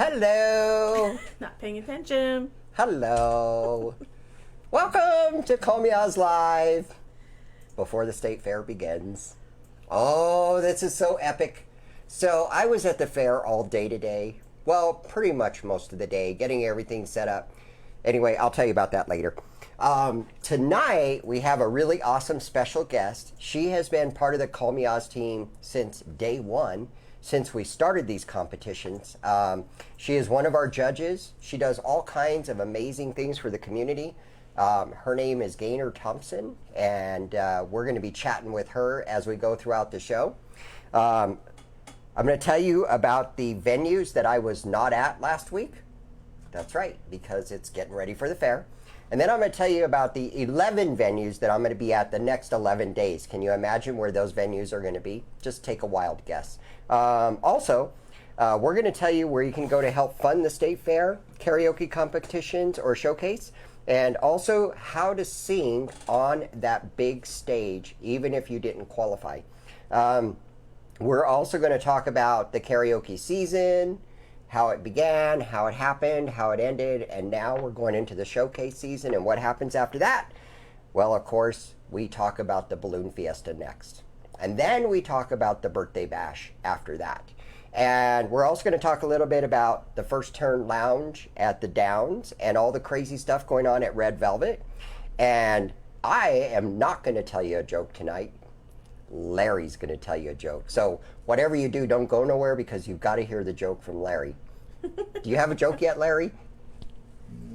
Hello. Not paying attention. Hello. Welcome to Call Me Oz Live before the state fair begins. Oh, this is so epic. So I was at the fair all day today. Well, pretty much most of the day, getting everything set up. Anyway, I'll tell you about that later. Tonight, we have a really awesome special guest. She has been part of the Call Me Oz team since day one, since we started these competitions. She is one of our judges. She does all kinds of amazing things for the community. Her name is Gaenor Thompson, and we're going to be chatting with her as we go throughout the show. I'm going to tell you about the venues that I was not at last week. That's right, because it's getting ready for the fair. And then I'm going to tell you about the 11 venues that I'm going to be at the next 11 days. Can you imagine where those venues are going to be? Just take a wild guess. Also, we're going to tell you where you can go to help fund the state fair, karaoke competitions, or showcase, and also how to sing on that big stage, even if you didn't qualify. We're also going to talk about the karaoke season, how it began, how it happened, how it ended, and now we're going into the showcase season and what happens after that. Well, of course, we talk about the balloon fiesta next. And then we talk about the birthday bash after that. And we're also going to talk a little bit about the First Turn Lounge at the Downs and all the crazy stuff going on at Red Velvet. And I am not going to tell you a joke tonight. Larry's going to tell you a joke. So whatever you do, don't go nowhere because you've got to hear the joke from Larry. Do you have a joke yet, Larry?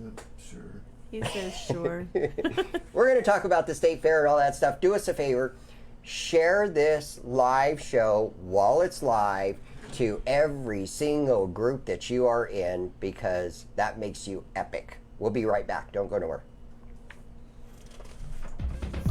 Yep, sure. He says sure. We're going to talk about the state fair and all that stuff. Do us a favor. Share this live show while it's live to every single group that you are in because that makes you epic. We'll be right back. Don't go nowhere.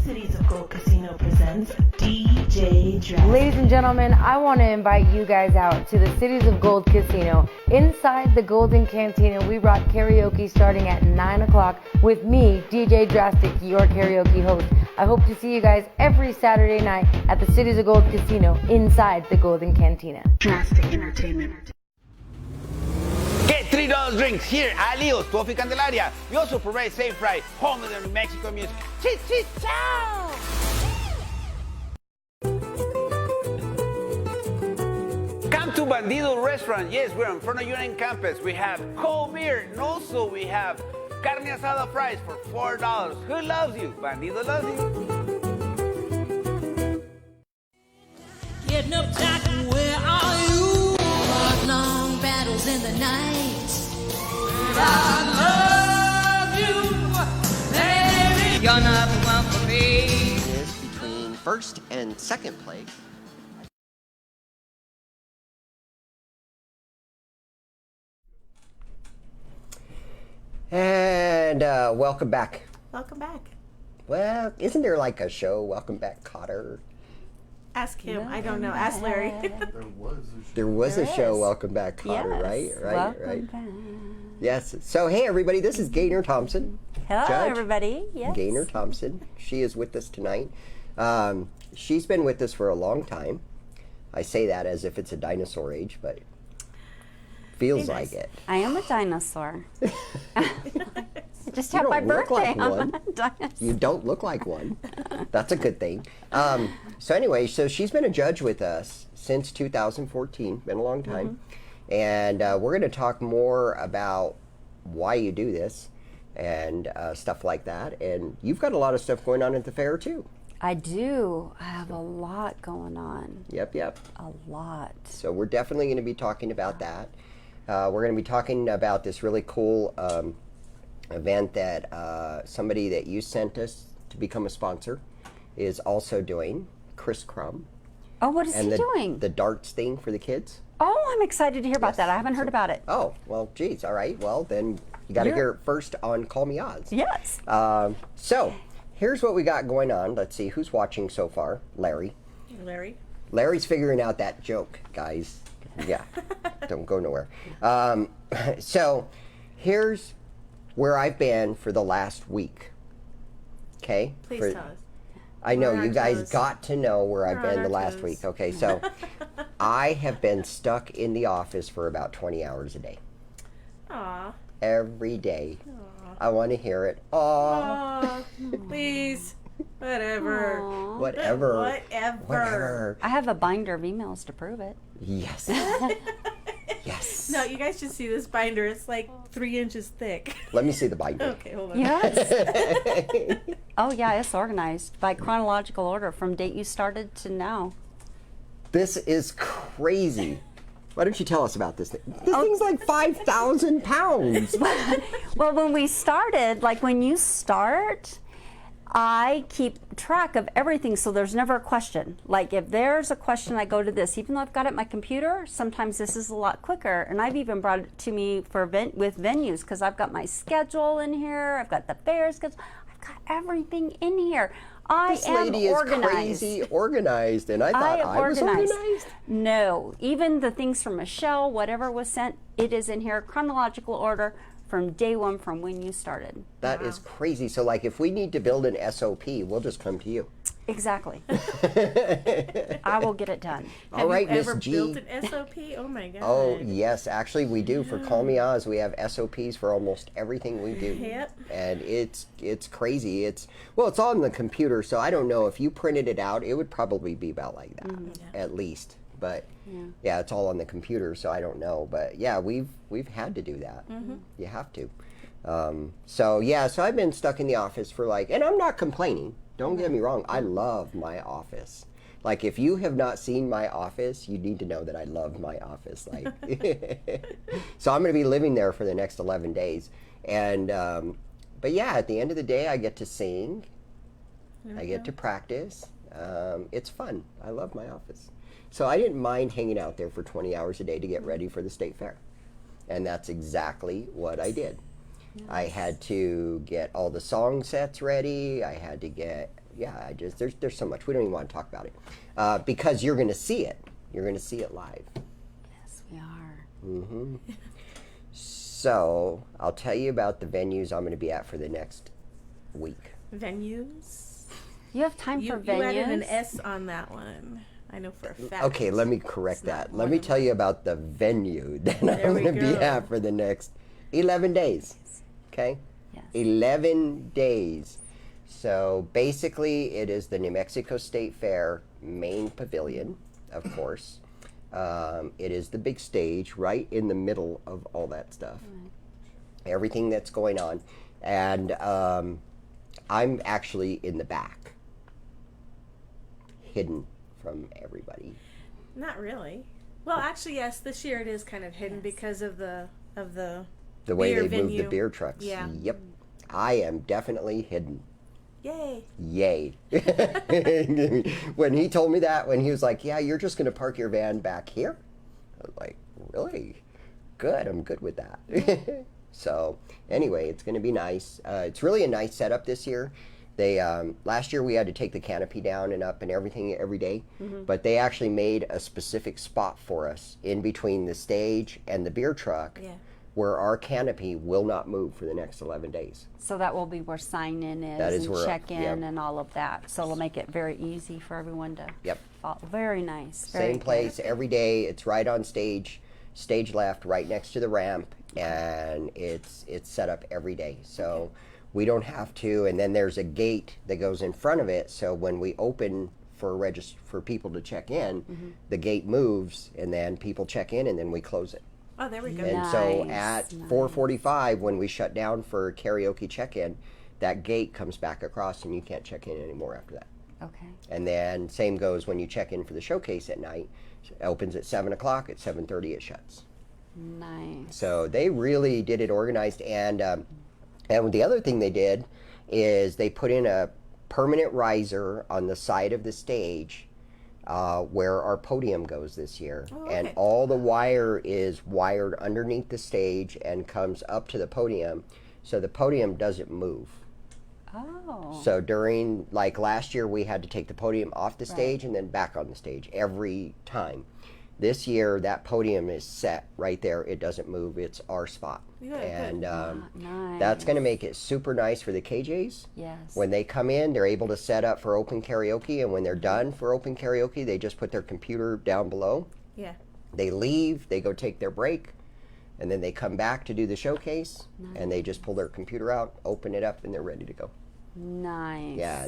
Cities of Gold Casino presents DJ Drastic. Ladies and gentlemen, I want to invite you guys out to the Cities of Gold Casino. Inside the Golden Cantina, we brought karaoke starting at 9 o'clock with me, DJ Drastic, your karaoke host. I hope to see you guys every Saturday night at the Cities of Gold Casino inside the Golden Cantina. Drastic Entertainment. Get $3 drinks here at Leo's, 12 Candelaria. We also provide Safe Fry, home of the New Mexico music. Chit, chit, chow! Come to Bandido Restaurant. Yes, we're in front of Union Campus. We have cold beer, and also we have carne asada fries for $4. Who loves you? Bandido loves you. Getting up, Jack, where are you? Long battles in the night. I love you, baby. You're not the one for me. Is between first and second place. And welcome back. Welcome back. Well, isn't there like a show, Welcome Back, Cotter? Ask him. I don't know. Ask Larry. There was a show, is. Welcome Back, Cotter, Yes. right? Welcome back. Yes. So, hey, everybody, this is Gaenor Thompson. Hello, Judge everybody. Yes. Gaenor Thompson. She is with us tonight. She's been with us for a long time. I say that as if it's a dinosaur age, but feels like it. I am a dinosaur. Just You had my don't look birthday. like I'm one. a dinosaur. You don't look like one. That's a good thing. So anyway, so she's been a judge with us since 2014. Been a long time. And we're going to talk more about why you do this and stuff like that. And you've got a lot of stuff going on at the fair, too. I do. I have a lot going on. Yep. A lot. So we're definitely going to be talking about that. We're going to be talking about this really cool event that somebody that you sent us to become a sponsor is also doing, Chris Crum. Oh, what is and he the, doing? The darts thing for the kids. Oh, I'm excited to hear about that. I haven't heard about it. Oh, well, geez. All right. Well, then you got to hear it first on Call Me Oz. Yes. So here's what we got going on. Let's see who's watching so far. Larry. Larry's figuring out that joke, guys. Yeah. Don't go nowhere. So here's where I've been for the last week. Okay? Please tell us. I know, We're on you guys toes. got to know where I've We're been on the our last toes. week. Okay, so I have been stuck in the office for about 20 hours a day. Aw. Every day. I want to hear it. Aw. Aw. Please. Whatever. Aw. Whatever. Whatever. I have a binder of emails to prove it. Yes. Yes. No, you guys should see this binder. It's like 3 inches thick. Let me see the binder. Okay, hold on. Yes. Oh, yeah, it's organized by chronological order from date you started to now. This is crazy. Why don't you tell us about this thing? This thing's like 5,000 pounds. Well, when we started, like when you start, I keep track of everything so there's never a question. Like if there's a question, I go to this. Even though I've got it on my computer, sometimes this is a lot quicker. And I've even brought it to me for with venues because I've got my schedule in here. I've got the fair schedule. I've got everything in here. This lady is crazy organized, and I thought I was organized. No, even the things from Michelle, whatever was sent, it is in here, chronological order from day one from when you started. That is crazy. So, like, if we need to build an SOP, we'll just come to you. Exactly. I will get it done. All right, Have Miss you ever G. built an SOP? Oh my god. Oh, yes. Actually, we do. For Call Me Oz, we have SOPs for almost everything we do. Yep. And it's crazy. It's all on the computer, so I don't know. If you printed it out, it would probably be about like that, at least. But yeah, it's all on the computer, so I don't know. But yeah, we've had to do that. You have to. So I've been stuck in the office for and I'm not complaining. Don't get me wrong. I love my office. Like, if you have not seen my office, you need to know that I love my office. Like, so I'm going to be living there for the next 11 days. And, but yeah, at the end of the day, I get to sing. I get to practice. It's fun. I love my office. So I didn't mind hanging out there for 20 hours a day to get ready for the state fair. And that's exactly what I did. I had to get all the song sets ready. I had to get, there's so much. We don't even want to talk about it. Because you're going to see it. You're going to see it live. Yes, we are. Mm-hmm. So I'll tell you about the venues I'm going to be at for the next week. Venues? You have time for venues? You added an S on that one. I know for a fact. Okay, let me correct that. Let me tell you about the venue that I'm going to be at for the next 11 days. Okay? Yes. 11 days. So basically, it is the New Mexico State Fair main pavilion, of course. It is the big stage right in the middle of all that stuff. Everything that's going on. And I'm actually in the back, hidden from everybody. Not really. Well, actually, yes. This year it is kind of hidden because of the way beer they move venue. the beer trucks. Yeah. Yep. I am definitely hidden. Yay. Yay. When he told me that, when he was like, yeah, you're just going to park your van back here. I was like, really? Good. I'm good with that. So anyway, it's going to be nice. It's really a nice setup this year. They last year we had to take the canopy down and up and everything every day, but they actually made a specific spot for us in between the stage and the beer truck where our canopy will not move for the next 11 days. So that will be where sign-in is, That is and where- check-in and all of that. So it'll make it very easy for everyone to follow. Very nice. Very Same good. place every day. It's right on stage left, right next to the ramp, and it's set up every day. So we don't have to. And then there's a gate that goes in front of it. So when we open for people to check in, the gate moves, and then people check in, and then we close it. Oh, there we go. And so Nice, at 4:45, when we shut down for karaoke check-in, that gate comes back across, and you can't check in anymore after that. Okay. And then same goes when you check in for the showcase at night. It opens at 7 o'clock. At 7:30, it shuts. Nice. So they really did it organized. And the other thing they did is they put in a permanent riser on the side of the stage where our podium goes this year. Oh, And okay. all the wire is wired underneath the stage and comes up to the podium, so the podium doesn't move. Oh. So during, like last year, we had to take the podium off the stage and then back on the stage every time. This year, that podium is set right there. It doesn't move. It's our spot. Yeah, good. And Nice. that's going to make it super nice for the KJs. Yes. When they come in, they're able to set up for open karaoke, and when they're done for open karaoke, they just put their computer down below. Yeah. They leave, they go take their break, and then they come back to do the showcase, and they just pull their computer out, open it up, and they're ready to go. Nice. Yeah,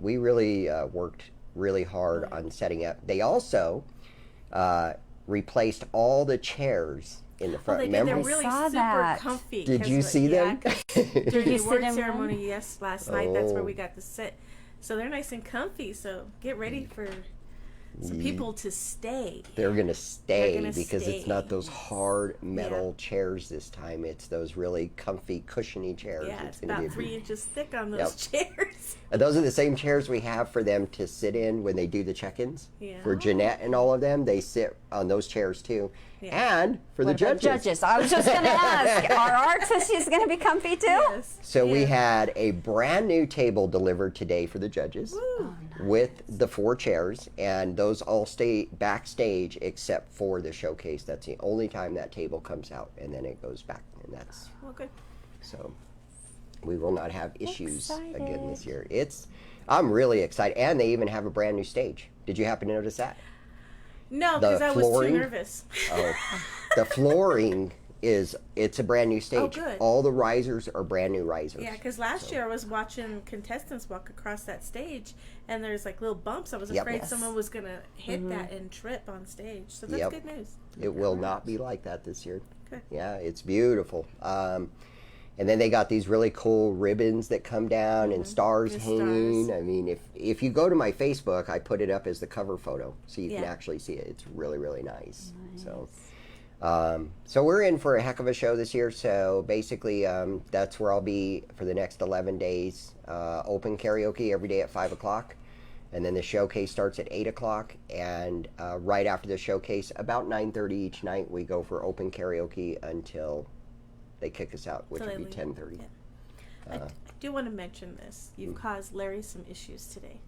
we really worked really hard on setting up. They also replaced all the chairs in the front. They did. They're Remember? really saw super that. comfy. Did 'cause you what- see them? During Did the you sit award in one? ceremony, last night, that's where Oh. we got to sit. So they're nice and comfy. So get ready for some people to stay. They're gonna stay gonna because it's stay. not those hard metal chairs this time. It's those really comfy, cushiony chairs. Yeah, it's gonna about be 3 inches thick on those chairs. And those are the same chairs we have for them to sit in when they do the check-ins. Yeah. For Jeanette and all of them, they sit on those chairs too. Yeah. And for the What about judges. I was just going to ask, are our tushies going to be comfy too? Yes. So we Yeah. had a brand new table delivered today for the judges with the 4 chairs, and those all stay backstage except for the showcase. That's the only time that table comes out, and then it goes back, and that's Well, good. so we will not have issues again this year. I'm really excited, and they even have a brand new stage. Did you happen to notice that? No, The because I was too flooring? nervous. Oh, the flooring it's a brand new stage. good. All the risers are brand new risers. Yeah, because last year I was watching contestants walk across that stage, and there's like little bumps. I was Yep. afraid Yes. someone was gonna hit that and trip on stage. So that's Yep. good news. It will not be like that this year. Good. Yeah, it's beautiful. And then they got these really cool ribbons that come down and stars The hanging. stars. I mean, if you go to my Facebook, I put it up as the cover photo, so you can Yeah. actually see it. It's really, really nice. So we're in for a heck of a show this year. So basically, that's where I'll be for the next 11 days. Open karaoke every day at 5 o'clock. And then the showcase starts at 8 o'clock. And right after the showcase, about 9:30 each night, we go for open karaoke until they kick us out, which Till would they be leave. 10:30. I do want to mention this. You've caused Larry some issues today.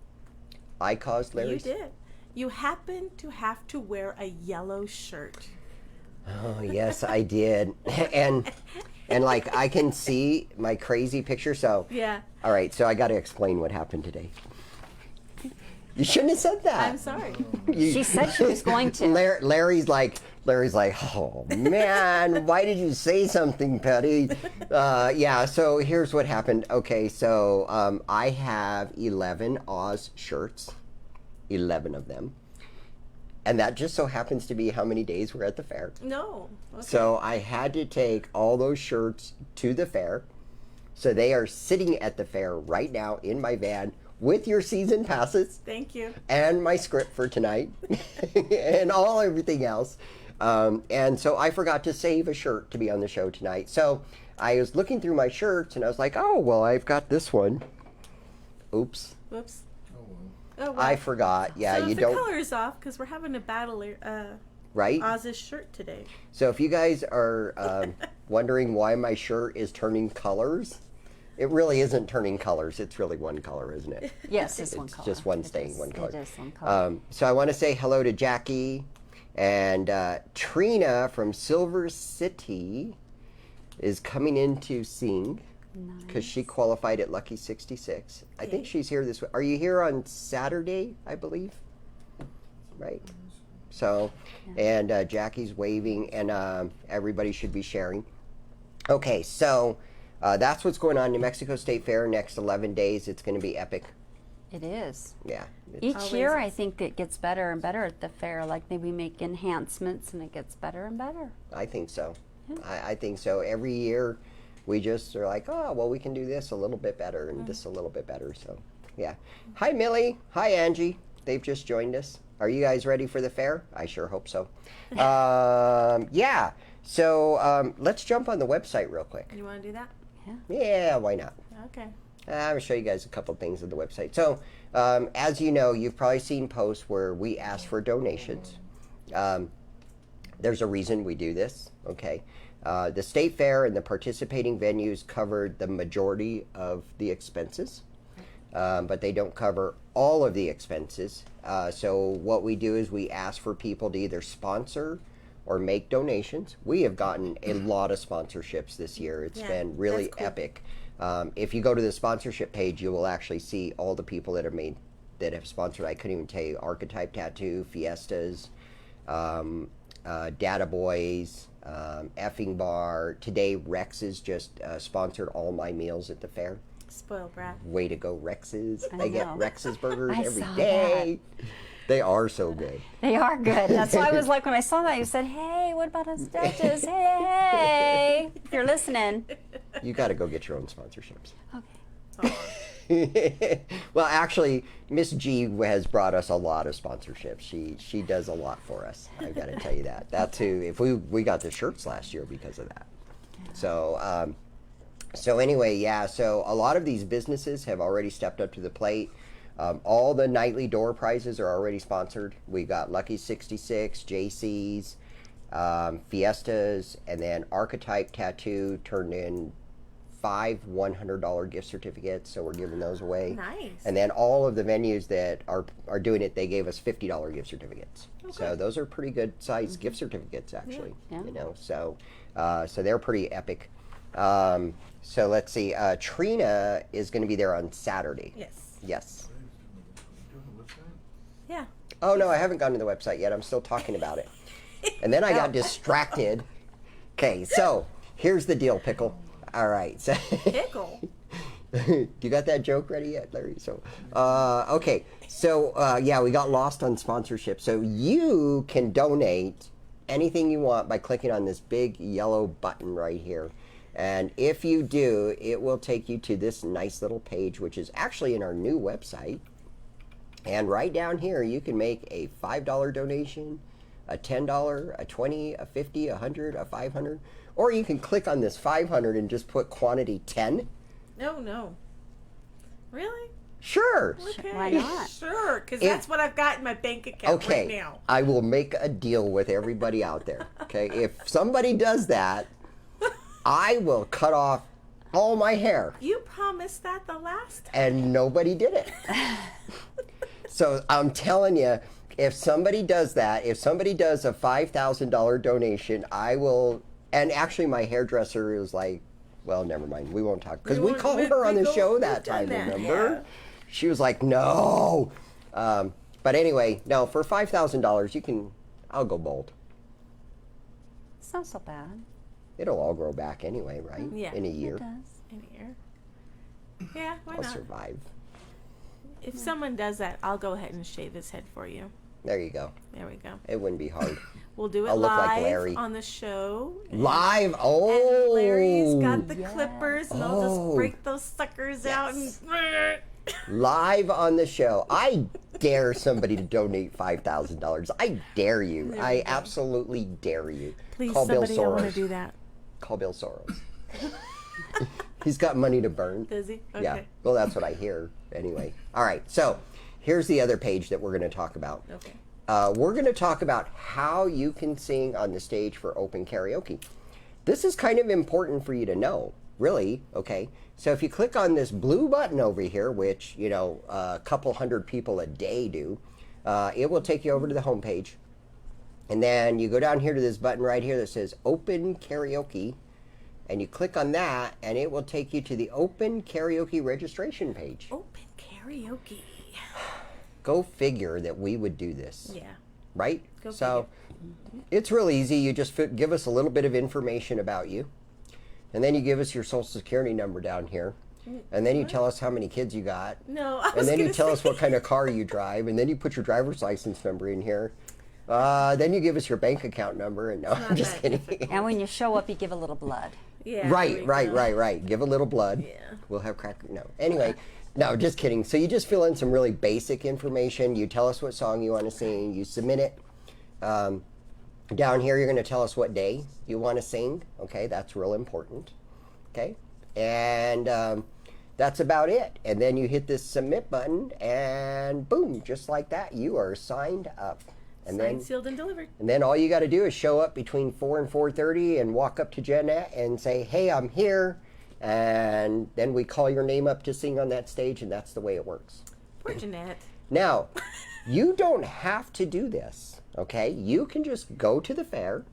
I caused Larry's. You did. You happen to have to wear a yellow shirt. Oh yes, I did. and like I can see my crazy picture. So Yeah. all right, so I got to explain what happened today. You shouldn't have said that. I'm sorry. She said she was going to. Larry's like, oh man, why did you say something, Patty? Yeah, so here's what happened. Okay, so I have 11 Oz shirts, 11 of them. And that just so happens to be how many days we're at the fair. No. Okay. So I had to take all those shirts to the fair. So they are sitting at the fair right now in my van with your season passes Thank you. and my script for tonight and everything else. And so I forgot to save a shirt to be on the show tonight. So I was looking through my shirts and I was like, oh, well, I've got this one. Oops. Whoops. Oh, well. Oh, well. I forgot. Yeah, so you if the don't. color is off because we're having a battle. Right? Oz's shirt today. So if you guys are wondering why my shirt is turning colors, it really isn't turning colors. It's really one color, isn't it? Yes, it's one It's color. just one It stain, is- one color. It is one color. So I want to say hello to Jackie and Trina from Silver City is coming in to sing because she qualified at Lucky 66. I think she's here this week. Are you here on Saturday, I believe? Right? So, and Jackie's waving and everybody should be sharing. Okay, so that's what's going on New Mexico State Fair next 11 days. It's going to be epic. It is. Yeah. Each Always year, I is. think it gets better and better at the fair. Like maybe make enhancements, and it gets better and better. I think so. I think so. Every year, we just are like, oh, well, we can do this a little bit better and this a little bit better. So, yeah. Hi, Millie. Hi, Angie. They've just joined us. Are you guys ready for the fair? I sure hope so. Yeah. So let's jump on the website real quick. You want to do that? Yeah, why not? Okay. I'm going to show you guys a couple things on the website. So, as you know, you've probably seen posts where we ask for donations. There's a reason we do this, okay? The state fair and the participating venues covered the majority of the expenses, but they don't cover all of the expenses. So what we do is we ask for people to either sponsor or make donations. We have gotten a lot of sponsorships this year. It's Yeah, been really that's cool. epic. If you go to the sponsorship page, you will actually see all the people that have sponsored. I couldn't even tell you: Archetype Tattoo, Fiestas, Data Boys, Effing Bar. Today, Rex's just sponsored all my meals at the fair. Spoiled brat. Way to go, Rex's. I I get know. Rex's burgers I every saw day. They are so good. They are good. That's why I was like, when I saw that, you said, hey, what about us Duchess? Hey, if you're listening. You got to go get your own sponsorships. Okay. Well, actually, Miss G has brought us a lot of sponsorships. She does a lot for us. I've got to tell you that. That's who. If we got the shirts last year because of that. So so anyway, yeah. So a lot of these businesses have already stepped up to the plate. All the nightly door prizes are already sponsored. We got Lucky 66, JC's, Fiestas, and then Archetype Tattoo turned in 5 $100 gift certificates, so we're giving those away. Nice. And then all of the venues that are doing it, they gave us $50 gift certificates. So those are pretty good sized gift certificates, actually. Yeah. You know, so they're pretty epic. So let's see. Trina is going to be there on Saturday. Yes. Yes. Yeah. Oh no, I haven't gone to the website yet. I'm still talking about it. And then I got distracted. Okay, so here's the deal, Pickle. All right. So Pickle. you got that joke ready yet, Larry? So, okay. So, yeah, we got lost on sponsorship. So you can donate anything you want by clicking on this big yellow button right here. And if you do, it will take you to this nice little page, which is actually in our new website. And right down here, you can make a $5 donation, a $10, a $20, a $50, a $100, a $500, or you can click on this 500 and just put quantity 10. No. Really? Sure. Okay. Why not? Sure, because If- that's what I've got in my bank account Okay. right now. I will make a deal with everybody out there. Okay. If somebody does that, I will cut off all my hair. You promised that the last time. And nobody did it. So I'm telling you, if somebody does that, if somebody does a $5,000 donation, I will. And actually, my hairdresser is like, well, never mind. We won't talk because we called her on the show that time. Remember? She was like, no. But anyway, no. For $5,000, you can. I'll go bold. It's not so bad. It'll all grow back anyway, right? Yeah. In a year, It does. In here. Yeah, why I'll not? survive. If someone does that, I'll go ahead and shave his head for you. There you go. There we go. It wouldn't be hard. We'll do it I'll look like live Larry. on the show. Live. And Oh. Larry's got the clippers, and I'll Oh. just break those suckers out and. Live on the show. I dare somebody to donate $5,000. I dare you. There I you go. absolutely dare you. Please, Call Bill somebody, I want to Soros. do that. Call Bill Soros. He's got money to burn. Does he? Okay. Yeah. Well, that's what I hear. Anyway. All right. So here's the other page that we're going to talk about. Okay. We're going to talk about how you can sing on the stage for open karaoke. This is kind of important for you to know, really. Okay. So if you click on this blue button over here, which, you know, a couple hundred people a day do, it will take you over to the home page. And then you go down here to this button right here that says Open Karaoke. And you click on that, and it will take you to the Open Karaoke registration page. Open karaoke. Go figure that we would do this. Yeah. Right? Go So it's real easy. You just give us a little bit of information about you. And then you give us your social security number down here. And then you tell us how many kids you got. No, I was And then you gonna tell say- us what kind of car you drive. And then you put your driver's license number in here. Then you give us your bank account number. And no, I'm just that kidding. And when you show up, you give a little blood. Yeah. there Right, we right, go. right, right. Give a little blood. Yeah. We'll have cracker. No. Anyway, no, just kidding. So you just fill in some really basic information. You tell us what song you want to sing. You submit it. Down here, you're going to tell us what day you want to sing. Okay, that's real important. Okay, and that's about it. And then you hit this submit button, and boom, just like that, you are signed up. And Signed, sealed, and delivered. then all you got to do is show up between 4 and 4:30 and walk up to Jeanette and say, hey, I'm here. And then we call your name up to sing on that stage, and that's the way it works. Poor Jeanette. Now, you don't have to do this, okay? You can just go to the fair,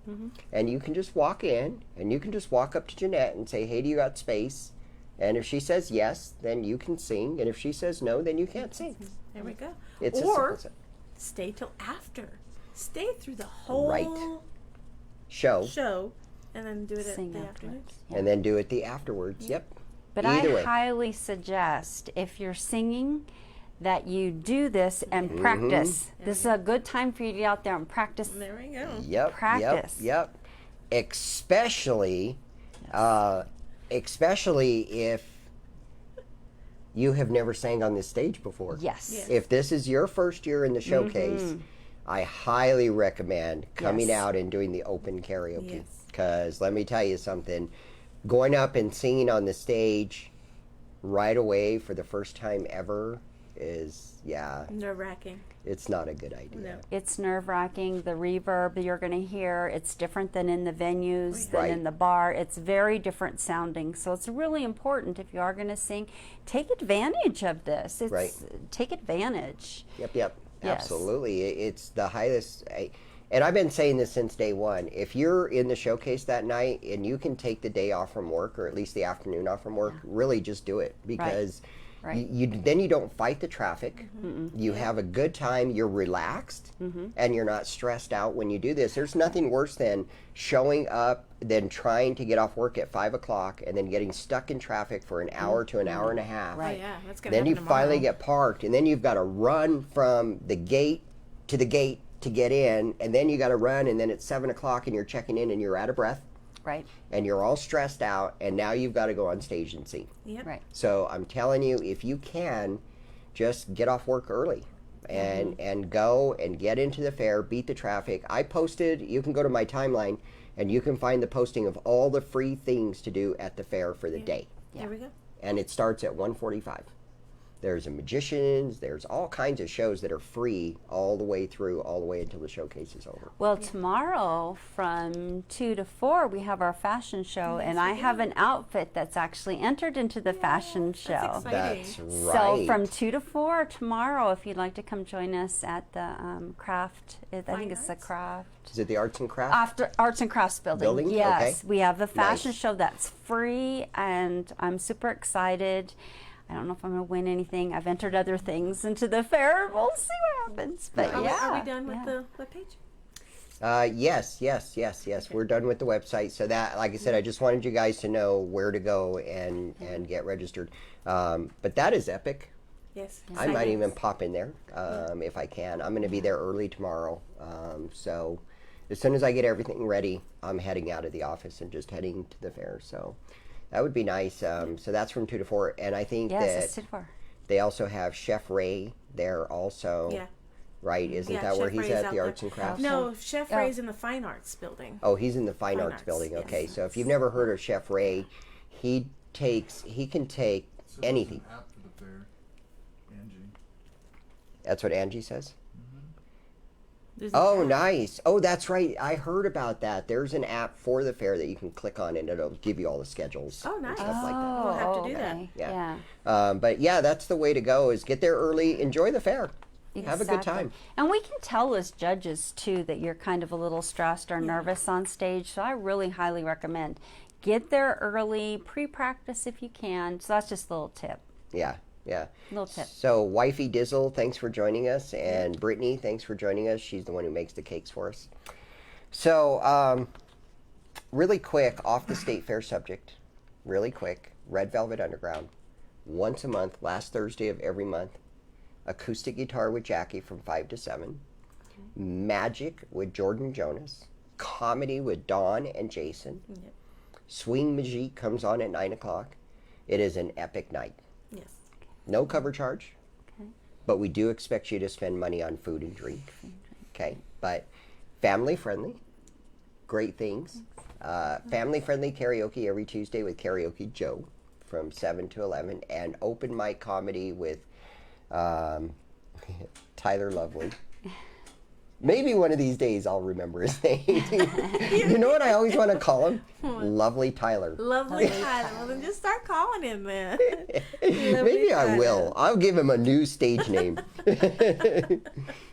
and you can just walk in, and you can just walk up to Jeanette and say, hey, do you got space? And if she says yes, then you can sing. And if she says no, then you can't sing. There we go. It's as simple Or as that. stay till after. Stay through the whole Right. show, and then do it at Sing the afterwards. afternoon. and then do it the afterwards. Yep. But Either I way. highly suggest if you're singing that you do this and practice. This is a good time for you to get out there and practice. There we go. Yep. Practice. Yep. Especially if you have never sang on this stage before. Yes. Yes. If this is your first year in the showcase, I highly recommend coming Yes. out and doing the open karaoke. Yes. Because let me tell you something, going up and singing on the stage right away for the first time ever is, Nerve-wracking. it's not a good idea. No. It's nerve-wracking. The reverb you're going to hear, it's different than in the venues, than Right. in the bar. It's very different sounding. So it's really important if you are going to sing, take advantage of this. It's, Right. Take advantage. Yep. Yes. Absolutely. It's the highest. And I've been saying this since day one. If you're in the showcase that night and you can take the day off from work, or at least the afternoon off from work, really just do it, because Right. then you don't fight the traffic. You have a good time. You're relaxed, and you're not stressed out when you do this. There's nothing worse than showing up, then trying to get off work at 5 o'clock, and then getting stuck in traffic for an hour to an hour and a half. Right. Oh, yeah, that's gonna Then you happen finally tomorrow. get parked, and then you've got to run from the gate to the gate to get in, and then you got to run, and then it's 7 o'clock, and you're checking in, and you're out of breath, Right. and you're all stressed out, and now you've got to go on stage and sing. Yep. Right. So I'm telling you, if you can, just get off work early and go and get into the fair, beat the traffic. I posted, you can go to my timeline, and you can find the posting of all the free things to do at the fair for the day. There we go. And it starts at 1:45. There's a magicians, there's all kinds of shows that are free all the way through, all the way until the showcase is over. Well, tomorrow from 2 to 4, we have our fashion show, and I have an outfit that's actually entered into the fashion show. That's exciting. That's right. So from 2 to 4 tomorrow, if you'd like to come join us at the craft, I think it's the Arts? craft. Is it the Arts and Crafts? After Arts and Crafts building. Building? Yes, Okay. we have the fashion Nice. show that's free, and I'm super excited. I don't know if I'm going to win anything. I've entered other things into the fair. We'll see what happens. But Are, yeah, we done with the webpage? Yes. We're done with the website. So that, like I said, I just wanted you guys to know where to go and get registered. But that is epic. Yes. I might even pop in there if I can. I'm going to be there early tomorrow. So as soon as I get everything ready, I'm heading out of the office and just heading to the fair. So that would be nice. So that's from 2 to 4. And I think yes, it's that 2 to 4. they also have Chef Ray there also. Yeah. Right? Isn't Yeah, that where Chef he's Ray's at, out the there. Arts and Crafts? No, Chef Oh. Ray's in the Fine Arts building. Oh, he's in the Fine Arts Arts, building. yes. Okay, so if you've never heard of Chef Ray, he can take So anything. there's an app for the fair. Angie. That's what Angie says? There's a- Oh, nice. Oh, that's right. I heard about that. There's an app for the fair that you can click on, and it'll give you all the schedules. Oh, nice. And stuff like that. We'll have to do that. okay. Yeah. Yeah. But yeah, that's the way to go, is get there early, enjoy the fair. Have a good Exactly. time. And we can tell as judges too that you're kind of a little stressed or nervous on stage. So I really highly recommend get there early, pre-practice if you can. So that's just a little tip. Yeah. Little tip. So, Wifey Dizzle, thanks for joining us. And Brittany, thanks for joining us. She's the one who makes the cakes for us. So, really quick, off the state fair subject, really quick, Red Velvet Underground, once a month, last Thursday of every month. Acoustic guitar with Jackie from 5 to 7. Magic with Jordan Jonas. Comedy with Dawn and Jason. Yep. Swing Magique comes on at 9 o'clock. It is an epic night. Yes. No cover charge, Okay. but we do expect you to spend money on food and drink. Okay, but family friendly, great things. Family friendly karaoke every Tuesday with Karaoke Joe from 7 to 11, and open mic comedy with Tyler Lovely. Maybe one of these days I'll remember his name. You know what I always want to call him? Lovely Tyler. Lovely Tyler. Well, then just start calling him then. Maybe I will. I'll give him a new stage name.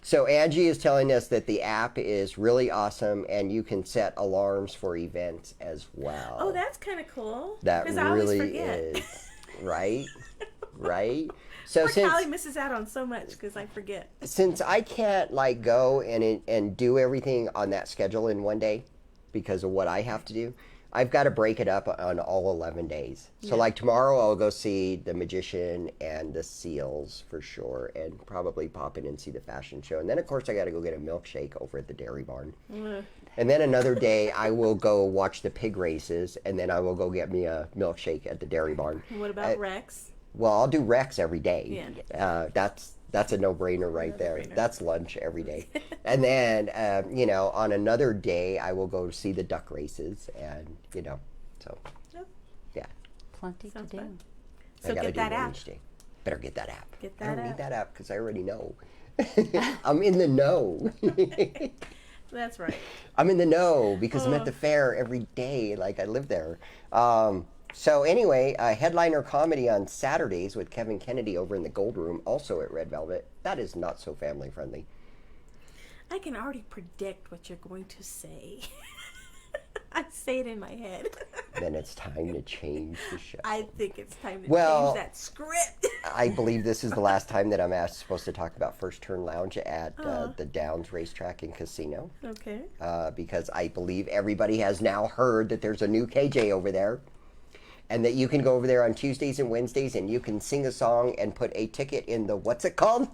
So Angie is telling us that the app is really awesome, and you can set alarms for events as well. Oh, that's kind of cool. That 'Cause I always really forget. is. Right? Right? So Poor Callie misses out on so much because I forget. since I can't like go and do everything on that schedule in one day, because of what I have to do. I've got to break it up on all 11 days. So like tomorrow I'll go see the Magician and the Seals for sure, and probably pop in and see the fashion show. And then of course I got to go get a milkshake over at the Dairy Barn. And then another day I will go watch the pig races, and then I will go get me a milkshake at the Dairy Barn. What about Rex? Well, I'll do Rex every day. Yeah. That's a no-brainer right there. No-brainer. That's lunch every day. And then, on another day, I will go see the duck races, and, so, Yep. yeah. Plenty Sounds to do. fun. I So gotta get do that one app. each day. Better get that app. Get I that don't need app. that app because I already know. I'm in the know. That's right. I'm in the know because I'm at the fair every day. Like, I live there. So anyway, headliner comedy on Saturdays with Kevin Kennedy over in the Gold Room, also at Red Velvet. That is not so family friendly. I can already predict what you're going to say. I say it in my head. Then it's time to change the show. I think it's time to Well, change that script. I believe this is the last time that I'm supposed to talk about First Turn Lounge at the Downs Racetrack and Casino. Okay. Because I believe everybody has now heard that there's a new KJ over there. And that you can go over there on Tuesdays and Wednesdays and you can sing a song and put a ticket in the, what's it called?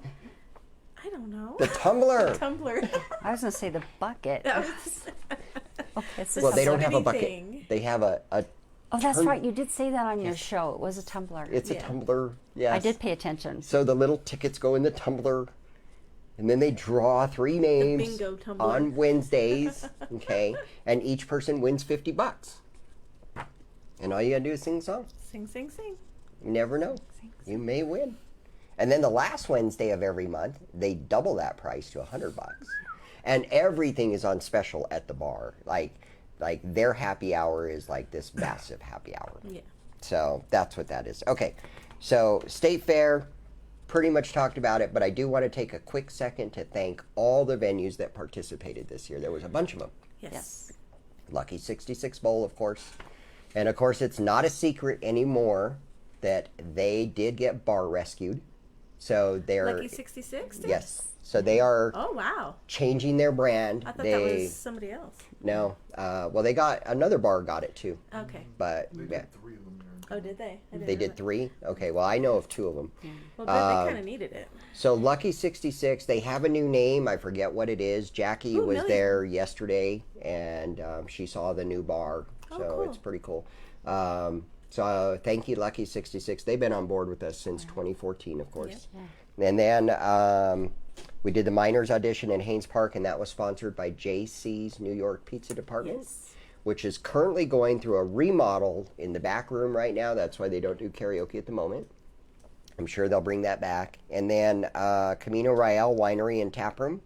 I don't know. The tumbler. Tumbler. I was going to say the bucket. Okay, it's the Well, they don't tumbler. have a bucket. Anything. They have a Oh, that's turn- right. You did say that on your show. It was a tumbler. It's a Yeah. tumbler. Yes. I did pay attention. So the little tickets go in the tumbler, and then they draw 3 names bingo tumbler. on Wednesdays. Okay, and each person wins $50. And all you gotta do is sing a song. Sing, sing, sing. You never know. You may win. And then the last Wednesday of every month, they double that price to $100. And everything is on special at the bar. Like their happy hour is like this massive happy hour. Yeah. So that's what that is. Okay. So State Fair, pretty much talked about it, but I do want to take a quick second to thank all the venues that participated this year. There was a bunch of them. Yes. Lucky 66 Bowl, of course. And of course, it's not a secret anymore that they did get bar rescued. So they're Lucky 66? did? yes. So they are Oh, wow. changing their brand. I thought they that was somebody else. no. Well, they got another bar got it too, Okay. but They yeah, did 3 of them there. Oh, did they? I didn't they know did that. 3. Okay. Well, I know of 2 of them. Well, good. They kind of needed it. So Lucky 66, they have a new name. I forget what it is. Jackie Ooh, was Millie. there yesterday, and she saw the new bar. Oh, So cool. it's pretty cool. Thank you, Lucky 66. They've been on board with us since 2014, of course. And then we did the Miners audition in Haynes Park, and that was sponsored by JC's New York Pizza Department. Yes. Which is currently going through a remodel in the back room right now. That's why they don't do karaoke at the moment. I'm sure they'll bring that back. And then Camino Real Winery and Tap Room.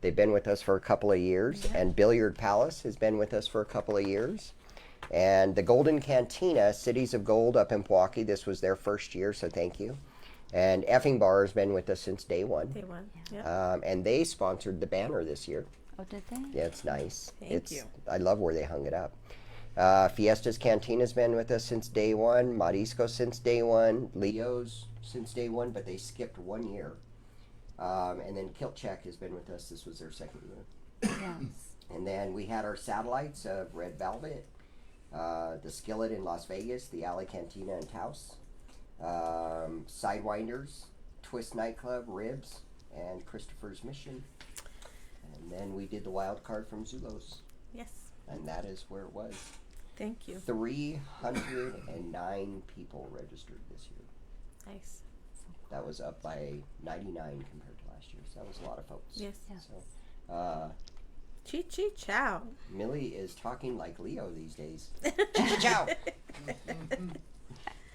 They've been with us for a couple of years. And Billiard Palace has been with us for a couple of years. And the Golden Cantina, Cities of Gold up in Milwaukee. This was their first year, so thank you. And Effing Bar has been with us since day one. Day one. Yeah. And they sponsored the banner this year. Oh, did they? Yeah, it's nice. Thank you. I love where they hung it up. Fiesta's Cantina's been with us since day one. Marisco since day one. Leo's since day one, but they skipped 1 year. And then Kilt Check has been with us. This was their second year. Yes. And then we had our satellites of Red Velvet, the Skillet in Las Vegas, the Alley Cantina in Taos, Sidewinders, Twist Nightclub, Ribs, and Christopher's Mission. And then we did the wild card from Zulos, Yes. and that is where it was. Thank you. 309 people registered this year. Nice. That was up by 99 compared to last year, so that was a lot of folks. Yes. So, Chi chi chow. Millie is talking like Leo these days. Chi chow.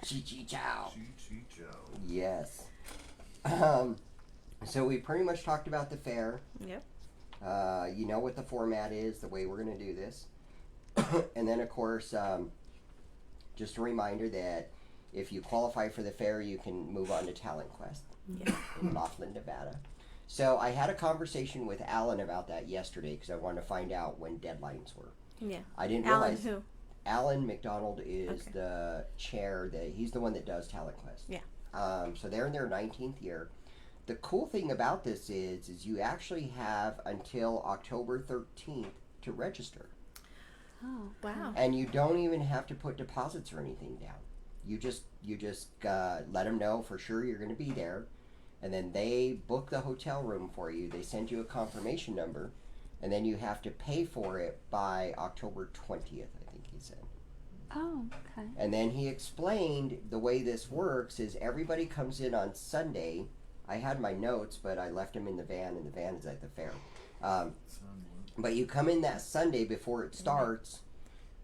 Chi chow. Chi Chow. Yes. So we pretty much talked about the fair. Yep. You know what the format is, the way we're going to do this. And then, of course, just a reminder that if you qualify for the fair, you can move on to Talent Quest Yeah. in Laughlin, Nevada. So I had a conversation with Alan about that yesterday because I wanted to find out when deadlines were. Yeah. I didn't Alan realize who? Alan McDonald is Okay. the chair. He's the one that does Talent Quest. Yeah. So they're in their 19th year. The cool thing about this is you actually have until October 13th to register. Oh, Wow. And you don't even have to put deposits or anything down. You just let them know for sure you're going to be there, and then they book the hotel room for you. They send you a confirmation number, and then you have to pay for it by October 20th, I think he said. Oh, okay. And then he explained the way this works is everybody comes in on Sunday. I had my notes, but I left them in the van, and the van is at the fair. But you come in that Sunday before it starts,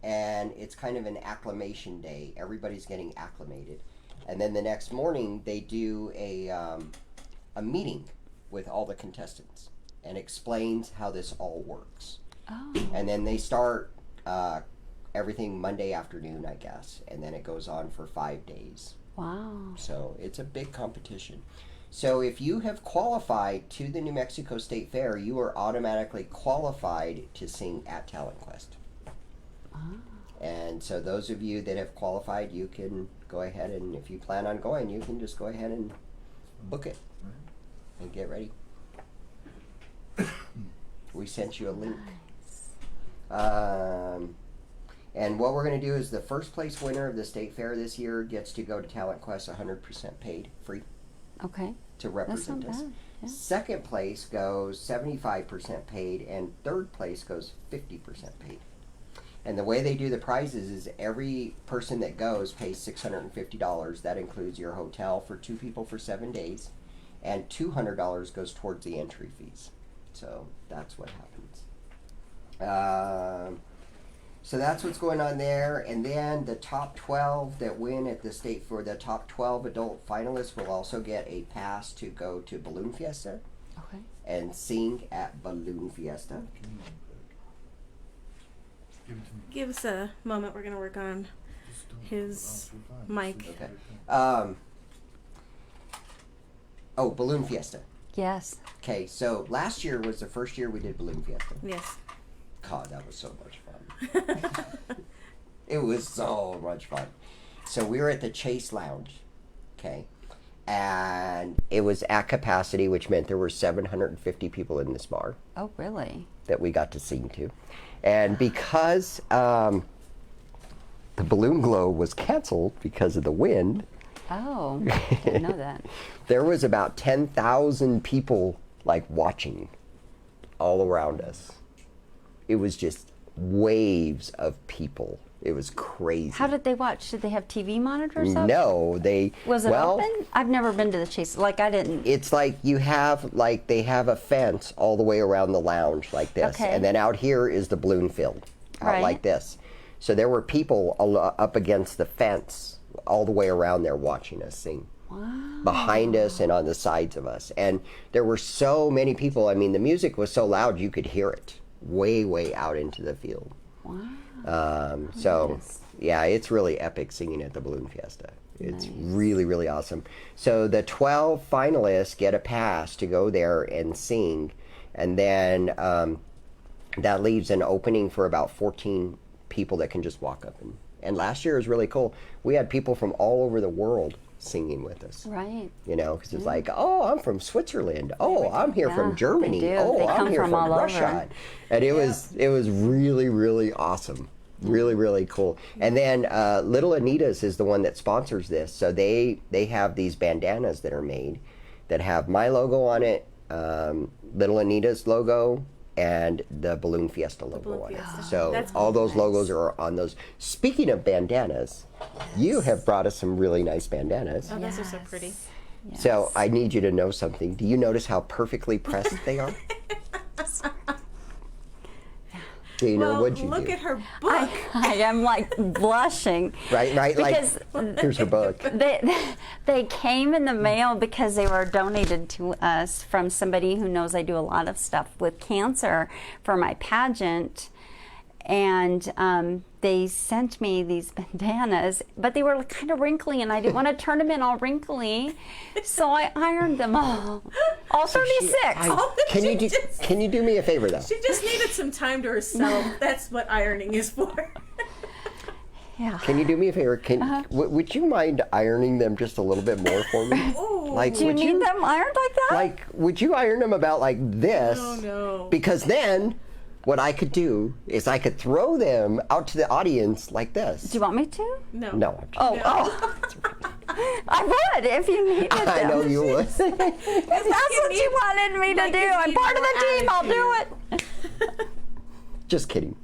and it's kind of an acclimation day. Everybody's getting acclimated. And then the next morning, they do a meeting with all the contestants and explains how this all works. Oh. And then they start everything Monday afternoon, I guess, and then it goes on for 5 days. Wow. So it's a big competition. So if you have qualified to the New Mexico State Fair, you are automatically qualified to sing at Talent Quest. And so those of you that have qualified, you can go ahead and, if you plan on going, you can just go ahead and book it and get ready. We sent you a link. And what we're going to do is the first place winner of the State Fair this year gets to go to Talent Quest 100% paid, free, Okay. to That's represent not us. bad. Yeah. Second place goes 75% paid, and third place goes 50% paid. And the way they do the prizes is every person that goes pays $650. That includes your hotel for 2 people for 7 days, and $200 goes towards the entry fees. So that's what happens. So that's what's going on there. And then the top 12 that win at the state for the top 12 adult finalists will also get a pass to go to Balloon Fiesta Okay. and sing at Balloon Fiesta. Give it to me. Give us a moment. We're going to work on Just don't- his oh, you're fine. mic. Okay. Balloon Fiesta. Yes. Okay, so last year was the first year we did Balloon Fiesta. Yes. God, that was so much fun. It was so much fun. So we were at the Chase Lounge, okay, and it was at capacity, which meant there were 750 people in this bar Oh, really? that we got to sing to. And because the Balloon Glow was canceled because of the wind, Oh, didn't know that. there was about 10,000 people like watching all around us. It was just waves of people. It was crazy. How did they watch? Did they have TV monitors up? No, they Was it well, open? I've never been to the Chase. Like, I didn't. it's like you have like they have a fence all the way around the lounge like this, Okay. and then out here is the balloon field, out Right. like this. So there were people up against the fence all the way around there watching us sing. Wow. Behind us and on the sides of us, and there were so many people. I mean, the music was so loud you could hear it way out into the field. Wow. So Nice. yeah, it's really epic singing at the Balloon Fiesta. It's really awesome. So the 12 finalists get a pass to go there and sing, and then that leaves an opening for about 14 people that can just walk up. And last year was really cool. We had people from all over the world singing with us. Right. You know, because it's like, oh, I'm from Switzerland. Oh, I'm here Yeah, from Germany. they do. Oh, They I'm come here from from all Russia. over. And it was really awesome. Really cool. And then Little Anita's is the one that sponsors this. So they have these bandanas that are made that have my logo on it, Little Anita's logo, and the Balloon Fiesta logo Balloon on Fiesta. it. So That's all those nice. logos are on those. Speaking of bandanas, you have brought us some really nice bandanas. Oh, those are so pretty. Yes. So I need you to know something. Do you notice how perfectly pressed they are? Gaenor, Well, what'd you look do? at her book. I am like blushing. Right, Because like, here's her book. they came in the mail because they were donated to us from somebody who knows I do a lot of stuff with cancer for my pageant. And they sent me these bandanas, but they were kind of wrinkly, and I didn't want to turn them in all wrinkly, so I ironed them all 36. Can you do me a favor though? She just needed some time to herself. That's what ironing is for. Yeah. Can you do me a favor? Would you mind ironing them just a little bit more for me? Ooh. Like, Do you would need them ironed like that? Like, would you iron them about like this? Oh, no. Because then what I could do is I could throw them out to the audience like this. Do you want me to? No. No. I'm just- Oh. I would if you needed them. I know you would. If that's what you wanted me to Like do, if I'm you part of need the team. more I'll do it. Just kidding.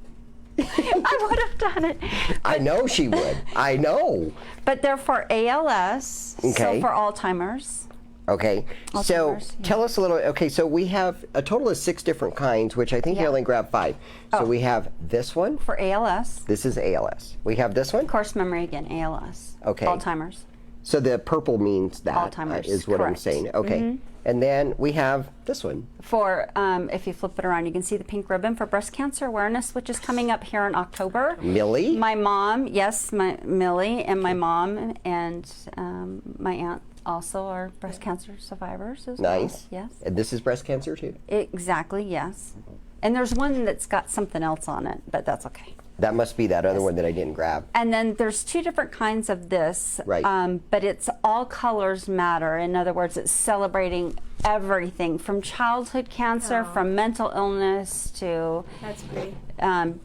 I would have done it. I know she would. I know. But they're for ALS, Okay. so for Alzheimer's. Okay, so Alzheimer's, yeah. tell us a little. Okay, so we have a total of 6 different kinds, which I think you Yeah. only grabbed 5. So Oh. we have this one. For ALS. This is ALS. We have this one. Course memory again, ALS. Okay. Alzheimer's. So the purple means that Alzheimer's, is what I'm correct. saying. Okay, and then we have this one. For, if you flip it around, you can see the pink ribbon for breast cancer awareness, which is coming up here in October. Millie. My mom, yes, my Millie and my mom and my aunt also are breast cancer survivors as well. Nice. Yes. And this is breast cancer too. Exactly, yes. And there's one that's got something else on it, but that's okay. That must be that other one that I didn't grab. And then there's 2 different kinds of this, Right. But it's all colors matter. In other words, it's celebrating everything from childhood cancer, from mental illness to That's pretty.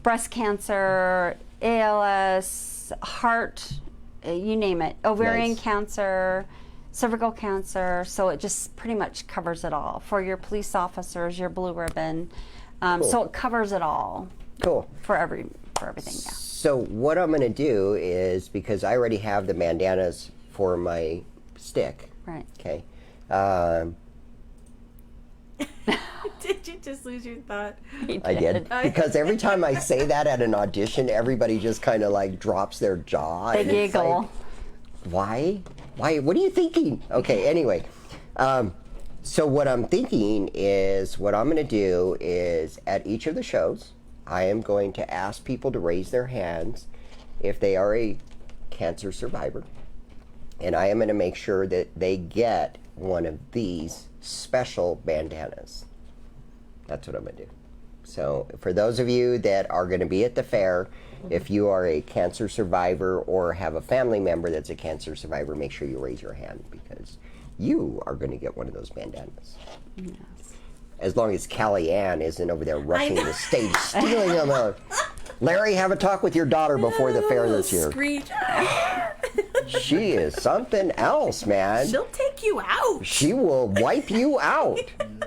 breast cancer, ALS, heart, you name it, ovarian Nice. cancer, cervical cancer. So it just pretty much covers it all. For your police officers, your blue ribbon. So it covers it all Cool. for everything, yeah. So what I'm going to do is, because I already have the bandanas for my stick. Right. Okay. Did you just lose your thought? I did. Because every time I say that at an audition, everybody just kind of like drops their jaw. They and it's giggle. like, why? Why? What are you thinking? Okay, anyway. So what I'm thinking is, what I'm going to do is, at each of the shows, I am going to ask people to raise their hands if they are a cancer survivor. And I am going to make sure that they get one of these special bandanas. That's what I'm going to do. So for those of you that are going to be at the fair, if you are a cancer survivor or have a family member that's a cancer survivor, make sure you raise your hand, because you are going to get one of those bandanas. Yes. As long as Callie Ann isn't over there rushing the stage, stealing them out. Larry, have a talk with your daughter before the fair this year. Screech. She is something else, man. She'll take you out. She will wipe you out.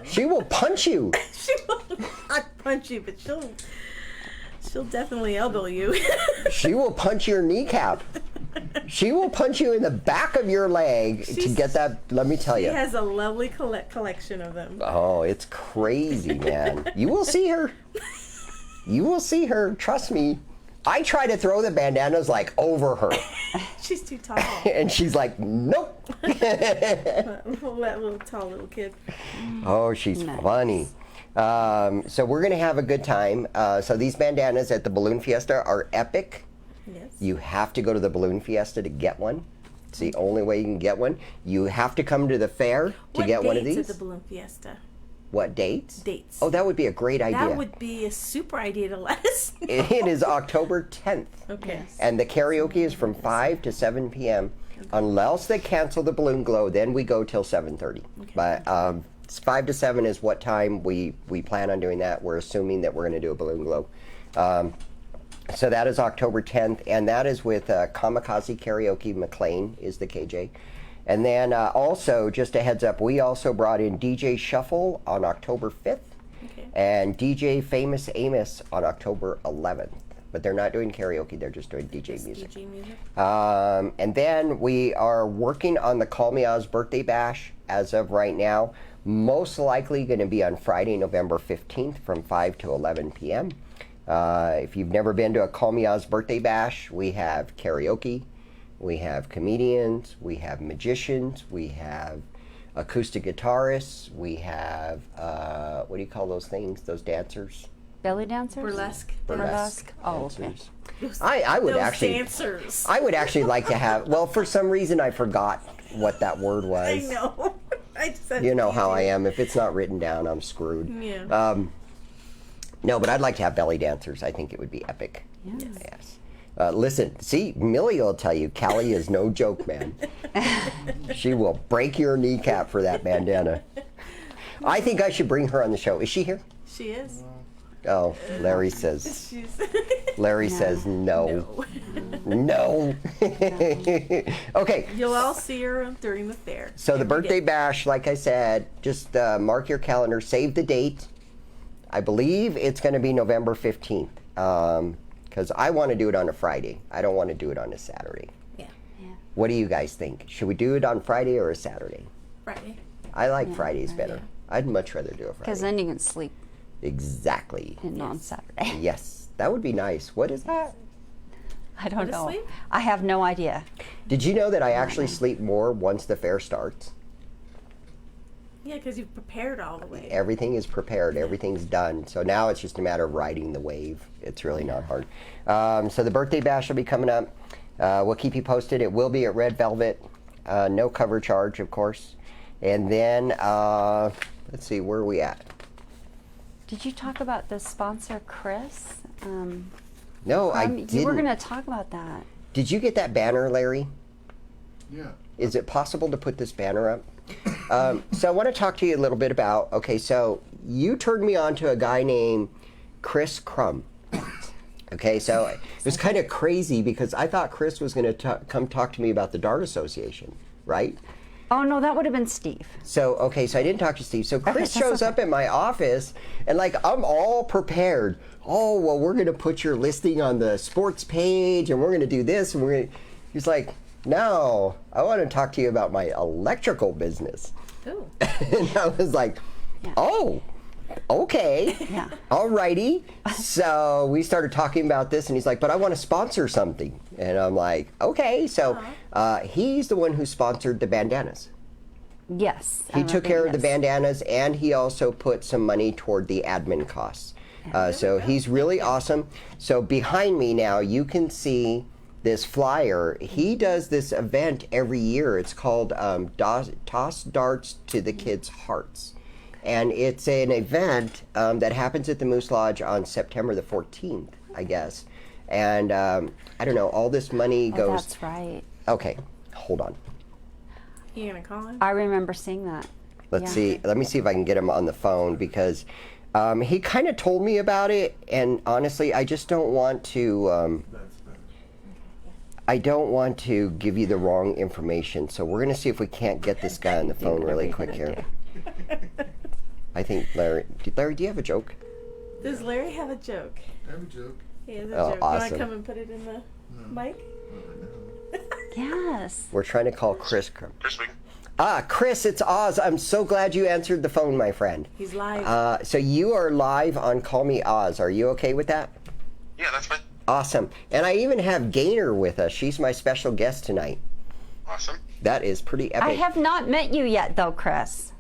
She will punch you. She will not punch you, but she'll definitely elbow you. She will punch your kneecap. She will punch you in the back of your leg to get that, let me tell She you. has a lovely collection of them. Oh, it's crazy, man. You will see her. You will see her. Trust me. I try to throw the bandanas like over her. She's too tall. And she's like, nope. That little tall little kid. Oh, she's funny. So we're going to have a good time. So these bandanas at the Balloon Fiesta are epic. Yes. You have to go to the Balloon Fiesta to get one. It's the only way you can get one. You have to come to the fair to get one of What dates these. at the Balloon Fiesta? What dates? Dates. Oh, that would be a great idea. That would be a super idea to let us know. It is October 10th. Okay. And the karaoke is from 5 to 7 p.m. Unless they cancel the Balloon Glow, then we go till 7:30. Okay. But it's 5 to 7 is what time we plan on doing that. We're assuming that we're going to do a Balloon Glow. So that is October 10th, and that is with Kamikaze Karaoke. McLean is the KJ. And then also, just a heads up, we also brought in DJ Shuffle on October 5th. Okay. And DJ Famous Amos on October 11th. But they're not doing karaoke, they're just doing DJ music. DJ music. And then we are working on the Call Me Oz birthday bash as of right now. Most likely going to be on Friday, November 15th from 5 to 11 p.m. If you've never been to a Call Me Oz birthday bash, we have karaoke, we have comedians, we have magicians, we have acoustic guitarists, we have, what do you call those things, those dancers? Belly dancers? Burlesque. Burlesque. Oh, okay. dancers. I would Those actually, dancers. I would actually like to have, well, for some reason I forgot what that word was. I know. I just had You to know use how I it. am. If it's not written down, I'm screwed. Yeah. No, but I'd like to have belly dancers. I think it would be epic. Yes. Yes. Listen, see, Millie will tell you, Callie is no joke, man. She will break your kneecap for that bandana. I think I should bring her on the show. Is she here? She is. Oh, Larry says. Larry says no. No. No. Okay. You'll all see her during the fair. So the every birthday day. bash, like I said, just mark your calendar, save the date. I believe it's going to be November 15th because I want to do it on a Friday. I don't want to do it on a Saturday. Yeah. What do you guys think? Should we do it on Friday or a Saturday? Friday. I like Fridays better. I'd much rather do a Friday. Because then you can sleep Exactly. in on Saturday. Yes, that would be nice. What is that? I don't Go to know. sleep? I have no idea. Did you know that I actually sleep more once the fair starts? Yeah, because you've prepared all the way. Everything is prepared. Everything's done. So now it's just a matter of riding the wave. It's really not hard. So the birthday bash will be coming up. We'll keep you posted. It will be at Red Velvet. No cover charge, of course. And then, let's see, where are we at? Did you talk about the sponsor, Chris? No, I didn't. You were going to talk about that. Did you get that banner, Larry? Yeah. Is it possible to put this banner up? So I want to talk to you a little bit about, okay, so you turned me on to a guy named Chris Crum. Okay, so it was kind of crazy because I thought Chris was going to come talk to me about the Dart Association, right? Oh, no, that would have been Steve. So, okay, so I didn't talk to Steve. So Chris that's shows okay. up at my office, and like, I'm all prepared. Oh, well, we're going to put your listing on the sports page, and we're going to do this, and he's like, no, I want to talk to you about my electrical business. Ooh. And I was like, oh, okay. Yeah. All righty. So we started talking about this, and he's like, but I want to sponsor something. And I'm like, okay. So he's the one who sponsored the bandanas. Yes. He took care of the bandanas, and he also put some money toward the admin costs. So he's really awesome. So behind me now, you can see this flyer. He does this event every year. It's called Toss Darts to the Kids' Hearts. And it's an event that happens at the Moose Lodge on September the 14th, I guess. And I don't know, all this money goes... Oh, that's right. Okay, hold on. You gonna call him? I remember seeing that. Let's see. Let me see if I can get him on the phone because he kind of told me about it, and honestly, I just don't want to. That's better. I don't want to give you the wrong information, so we're gonna see if we can't get this guy on the phone really quick here. I think Larry, do you have a joke? Does Larry have a joke? I have a joke. He has a Oh, joke. You awesome. want to come and put it in the mic? Yes. We're trying to call Chris. Chris speaking. Chris, it's Oz. I'm so glad you answered the phone, my friend. He's live. So you are live on Call Me Oz. Are you okay with that? Yeah, that's fine. Awesome. And I even have Gaenor with us. She's my special guest tonight. Awesome. That is pretty epic. I have not met you yet, though, Chris.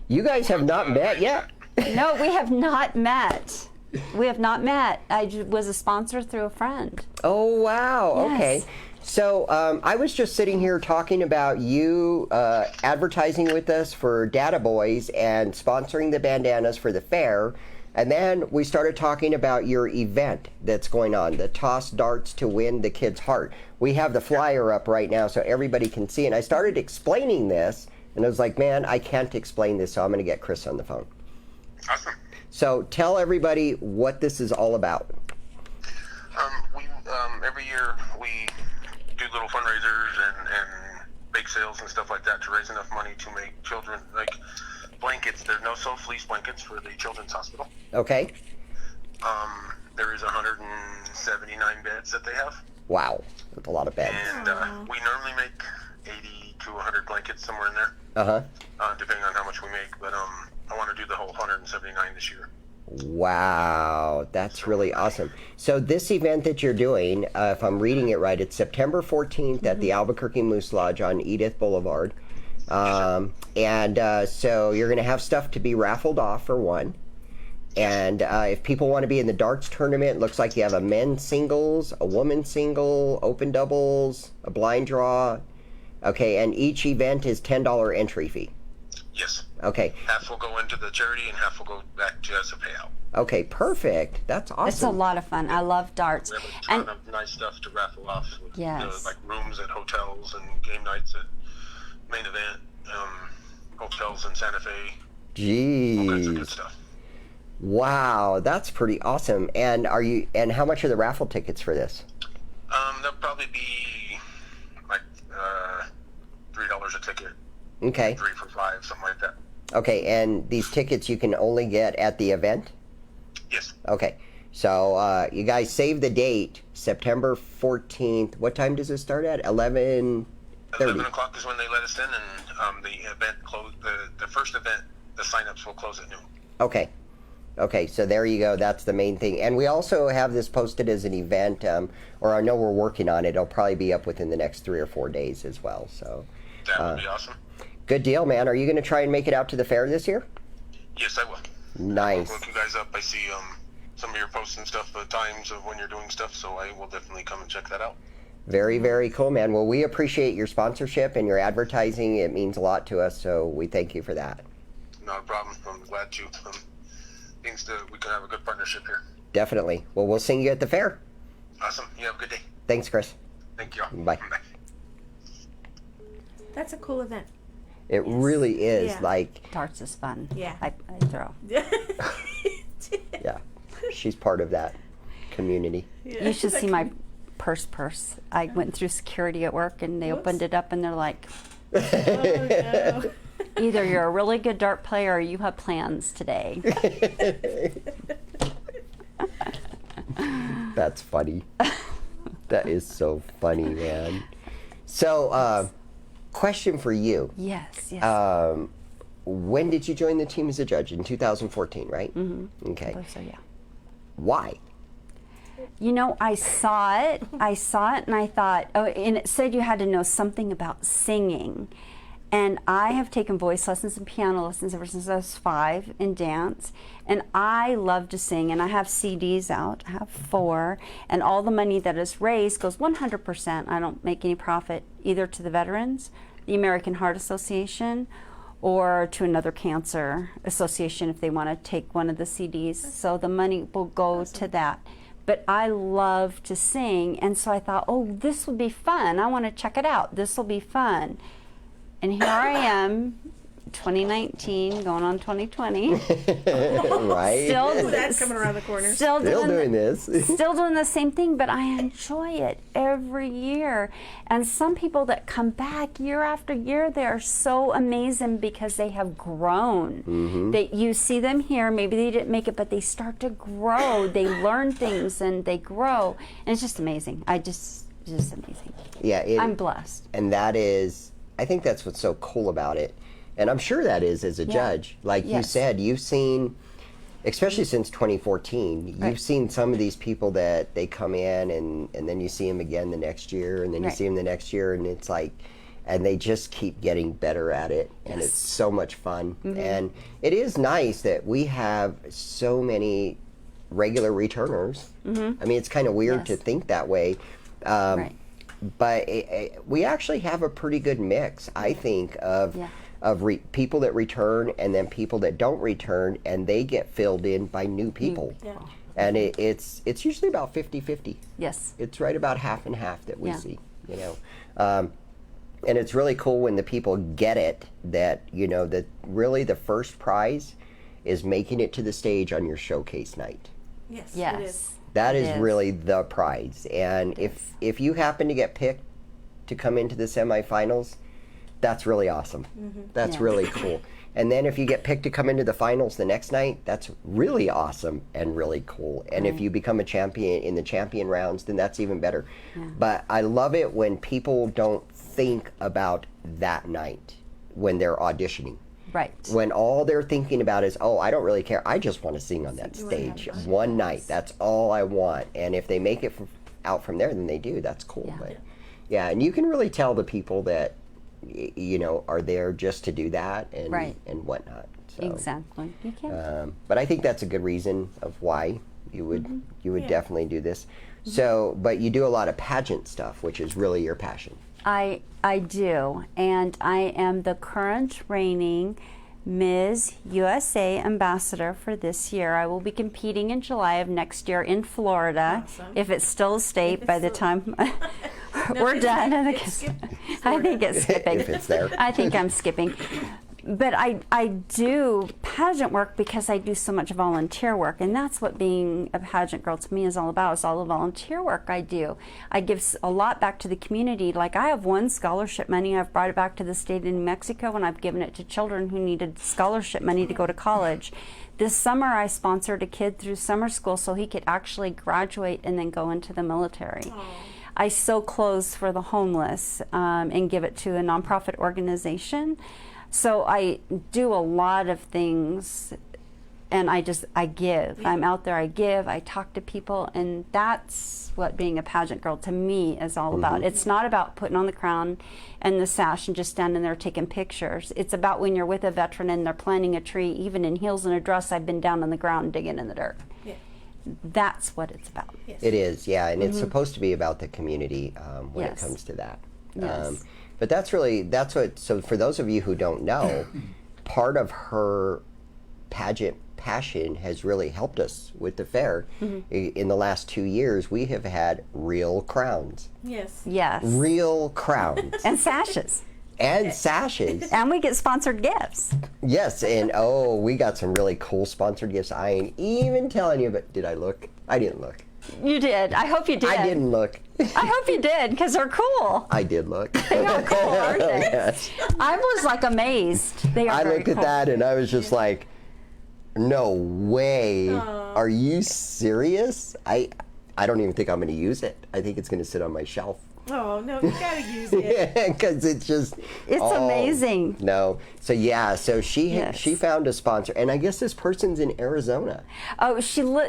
You guys have not met yet? No, we have not met. We have not met. I was a sponsor through a friend. Oh, wow. Yes. Okay. So I was just sitting here talking about you advertising with us for Data Boys and sponsoring the bandanas for the fair. And then we started talking about your event that's going on, the Toss Darts to Win the Kid's Heart. We have the flyer up right now so everybody can see. And I started explaining this, and I was like, man, I can't explain this, so I'm going to get Chris on the phone. Awesome. So tell everybody what this is all about. We every year we do little fundraisers and bake sales and stuff like that to raise enough money to make children like blankets. There's no soft fleece blankets for the children's hospital. Okay. There is 179 beds that they have, Wow. That's a lot of beds. and we normally make 80 to 100 blankets somewhere in there, Uh-huh. depending on how much we make. But I want to do the whole 179 this year. Wow, that's really awesome. So this event that you're doing, if I'm reading it right, it's September 14th at the Albuquerque Moose Lodge on Edith Boulevard. So you're going to have stuff to be raffled off for one. And if people want to be in the darts tournament, it looks like you have a men's singles, a women's single, open doubles, a blind draw. Okay, and each event is $10 entry fee. Yes. Okay. Half will go into the charity and half will go back to as a payout. Okay, perfect. That's awesome. It's a lot of fun. I love darts. We have a ton of nice stuff to raffle off with Yes. like rooms at hotels and game nights at Main Event, hotels in Santa Fe, all kinds of good Jeez. stuff. Wow, that's pretty awesome. And how much are the raffle tickets for this? They'll probably be like $3 a ticket. Okay. 3 for $5, something like that. Okay, and these tickets you can only get at the event? Yes. Okay. So you guys save the date, September 14th. What time does it start at? 11:30. 11 o'clock is when they let us in, and the event close. The first event, the sign-ups will close at noon. Okay. Okay, so there you go. That's the main thing. And we also have this posted as an event, or I know we're working on it. It'll probably be up within the next 3 or 4 days as well. So That would be awesome. good deal, man. Are you going to try and make it out to the fair this year? Yes, I will. Nice. I'll look you guys up. I see some of your posts and stuff, times of when you're doing stuff, so I will definitely come and check that out. Very, very cool, man. Well, we appreciate your sponsorship and your advertising. It means a lot to us, so we thank you for that. Not a problem. I'm glad to. Means that we can have a good partnership here. Definitely. Well, we'll see you at the fair. Awesome. You have a good day. Thanks, Chris. Thank you all. Bye. That's a cool event. It really is. Yeah. Like, Darts is fun. Yeah. I throw. yeah, she's part of that community. You should see my purse. I went through security at work, and they opened it up, and they're like, Oh, no. either you're a really good dart player or you have plans today. That's funny. That is so funny, man. So, question for you. Yes. When did you join the team as a judge? In 2014, right? Mm-hmm. Okay. I believe so, yeah. Why? You know, I saw it, and I thought, oh, and it said you had to know something about singing. And I have taken voice lessons and piano lessons ever since I was 5 in dance. And I love to sing, and I have CDs out. I have 4. And all the money that is raised goes 100%. I don't make any profit either to the veterans, the American Heart Association, or to another cancer association if they want to take one of the CDs. So the money will go to that. But I love to sing, and so I thought, oh, this will be fun. I want to check it out. This will be fun. And here I am, 2019, going on 2020. Right? Still, That's coming around the corner. Still doing this. Still doing the same thing, but I enjoy it every year. And some people that come back year after year, they are so amazing because they have grown. Mm-hmm. You see them here, maybe they didn't make it, but they start to grow. They learn things and they grow. And it's just amazing. It's just amazing. Yeah, I'm blessed. And that is, I think that's what's so cool about it. And I'm sure that is as a judge. Like you said, you've seen, especially since 2014, you've seen some of these people that they come in and then you see them again the next year and then you see them the next year and it's like, and they just keep getting better at it and it's so much fun. Mm-hmm. And it is nice that we have so many regular returners. Mm-hmm. I mean, it's kind of weird to think that way. But we actually have a pretty good mix, I think, of people that return and then people that don't return, and they get filled in by new people. Yeah. And it's usually about 50-50. Yes. It's right about half and half that we see, you know. And it's really cool when the people get it, that, you know, that really the first prize is making it to the stage on your showcase night. Yes. Yes. It is. That is really the prize. And if you happen to get picked to come into the semifinals, that's really awesome. Mm-hmm. That's really cool. And then if you get picked to come into the finals the next night, that's really awesome and really cool. And if you become a champion in the champion rounds, then that's even better. Yeah. But I love it when people don't think about that night when they're auditioning. Right. When all they're thinking about is, oh, I don't really care. I just want to sing on that stage one night. That's all I want. And if they make it out from there, then they do. That's cool. Yeah. But yeah, and you can really tell the people that, you know, are there just to do that and and whatnot. So, exactly. You can. But I think that's a good reason of why you would definitely do this. So, but you do a lot of pageant stuff, which is really your passion. I do, and I am the current reigning Ms. USA Ambassador for this year. I will be competing in July of next year in Florida, if it's still a state by the time we're done. I think it's skipping. If it's there. I think I'm skipping. But I do pageant work because I do so much volunteer work, and that's what being a pageant girl to me is all about, is all the volunteer work I do. I give a lot back to the community. Like, I have won scholarship money. I've brought it back to the state of New Mexico, and I've given it to children who needed scholarship money to go to college. This summer I sponsored a kid through summer school so he could actually graduate and then go into the military. Aww. I sew clothes for the homeless and give it to a nonprofit organization. So I do a lot of things, and I give. I'm out there, I give, I talk to people, and that's what being a pageant girl to me is all about. It's not about putting on the crown and the sash and just standing there taking pictures. It's about when you're with a veteran and they're planting a tree, even in heels and a dress, I've been down on the ground digging in the dirt. Yeah. That's what it's about. Yes. It is, yeah, and it's supposed to be about the community when Yes. it comes to that. Yes. But that's what, so for those of you who don't know, part of her pageant passion has really helped us with the fair. In the last 2 years, we have had real crowns. Yes. Yes. Real crowns. And sashes. And sashes. And we get sponsored gifts. Yes, and oh, we got some really cool sponsored gifts. I ain't even telling you, but did I look? I didn't look. You did. I hope you did. I didn't look. I hope you did, because they're cool. I did look. They are cool, aren't they? Yes. I was like amazed. They are I very looked at cool. that and I was just like, no way. Are you serious? I don't even think I'm going to use it. I think it's going to sit on my shelf. Oh, no, you gotta use it. Because it's just... It's amazing. No. So yeah, so she Yes. she found a sponsor. And I guess this person's in Arizona. Oh,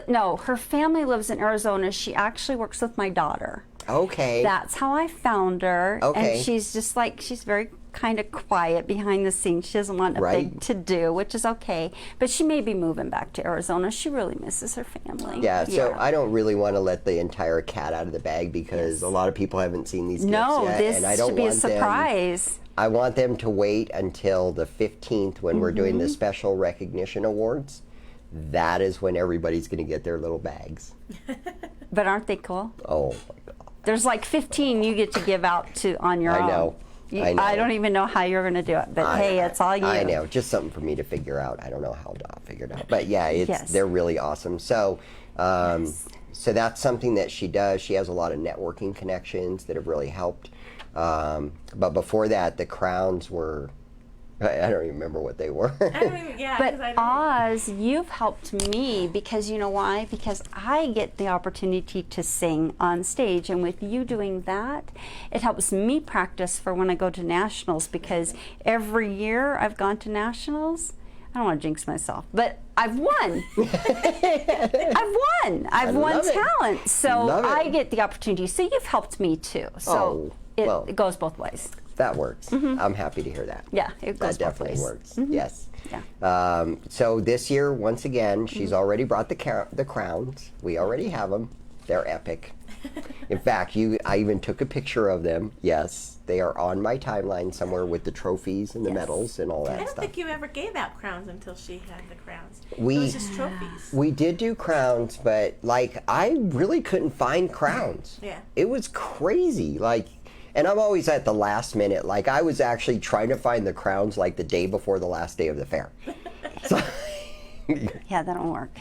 no, her family lives in Arizona. She actually works with my daughter. Okay. That's how I found her. Okay. And she's just like, she's very kind of quiet behind the scenes. She doesn't want a Right. big to-do, which is okay. But she may be moving back to Arizona. She really misses her family. Yeah, so I don't really want to let the entire cat out of the bag because a lot of people haven't seen these gifts No, yet. this and I don't should be a want them- surprise. I want them to wait until the 15th when we're doing the special recognition awards. That is when everybody's going to get their little bags. But aren't they cool? Oh my God. There's like 15 you get to give out to on your own. I know. I know. I don't even know how you're going to do it, but hey, it's all you. I know, just something for me to figure out. I don't know how to figure it out, but yeah, they're really awesome. So, so that's something that she does. She has a lot of networking connections that have really helped. But before that, the crowns were. I don't even remember what they were. I don't even, yeah, But 'cause I don't- Oz, you've helped me because you know why? Because I get the opportunity to sing on stage, and with you doing that, it helps me practice for when I go to nationals. Because every year I've gone to nationals. I don't want to jinx myself, but I've won. I've won love it. talent, so Love it. I get the opportunity. So you've helped me too. So it goes both ways. That works. I'm happy to hear that. Yeah, it goes That both definitely ways. works. Yes. Yeah. So this year, once again, she's already brought the crowns. We already have them. They're epic. In fact, I even took a picture of them. Yes, they are on my timeline somewhere with the trophies and the medals and all that I don't stuff. think you ever gave out crowns until she had the crowns. It We- was just trophies. We did do crowns, but like I really couldn't find crowns. Yeah. It was crazy. Like, and I'm always at the last minute. Like I was actually trying to find the crowns like the day before the last day of the fair. So Yeah, that don't work.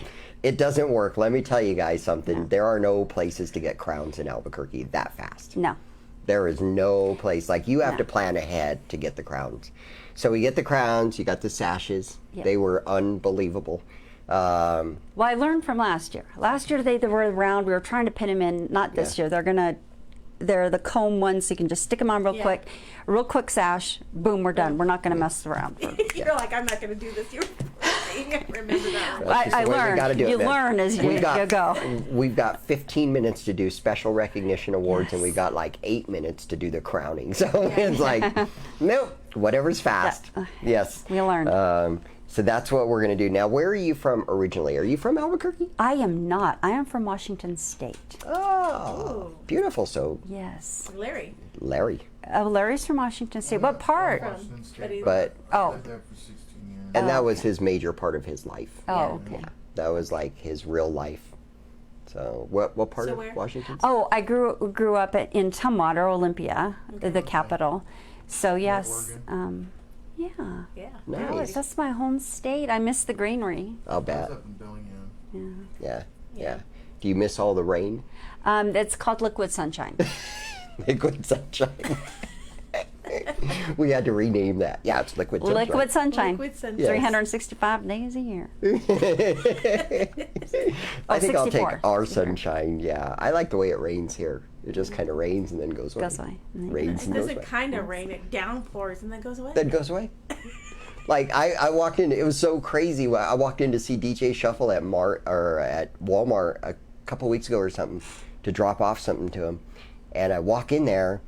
it doesn't work. Let me tell you guys something. There are no places to get crowns in Albuquerque that fast. No. There is no place. Like you have to plan ahead to get the crowns. So we get the crowns. You got the sashes. Yeah. They were unbelievable. Well, I learned from last year. Last year they were around. We were trying to pin them in. Not this year. They're the comb ones, so you can just stick them on real quick. A real quick sash. Boom, we're done. We're not going to mess around. You're like, I'm not going to do this. You're I remember that one. That's just I the way we learned. gotta do it, You man. learn as you go. We've got 15 minutes to do special recognition awards, and we got like 8 minutes to do the crowning. So it's like, nope, whatever's fast. Yes. We learned. So that's what we're going to do. Now, where are you from originally? Are you from Albuquerque? I am not. I am from Washington State. Oh, beautiful. So, Yes. Larry. Larry. Larry's from Washington State. What part? Washington State. But he's But, Oh. Lived there for 16 years. and that was his major part of his life. Oh, okay. That was like his real life. So, what part So of where? Washington? Oh, I grew up in Tumwater, Olympia, the capital. So yes, Oregon? Yeah. Yeah. Nice. That's my home state. I miss the greenery. I'll I was bet. up in Bellingham. Yeah. Do you miss all the rain? It's called liquid sunshine. Liquid sunshine. We had to rename that. Yeah, it's liquid sunshine. Liquid sunshine. Liquid sunshine. Yes. 365 days a year. I think I'll 64. take our sunshine. Yeah, I like the way it rains here. It just kind of rains and then goes away. Goes away. Rains It and goes doesn't away. kind of rain, it downpours and then goes away. Then goes away. Like I walked in. It was so crazy. I walked in to see DJ Shuffle at Walmart a couple weeks ago or something to drop off something to him, and I walk in there,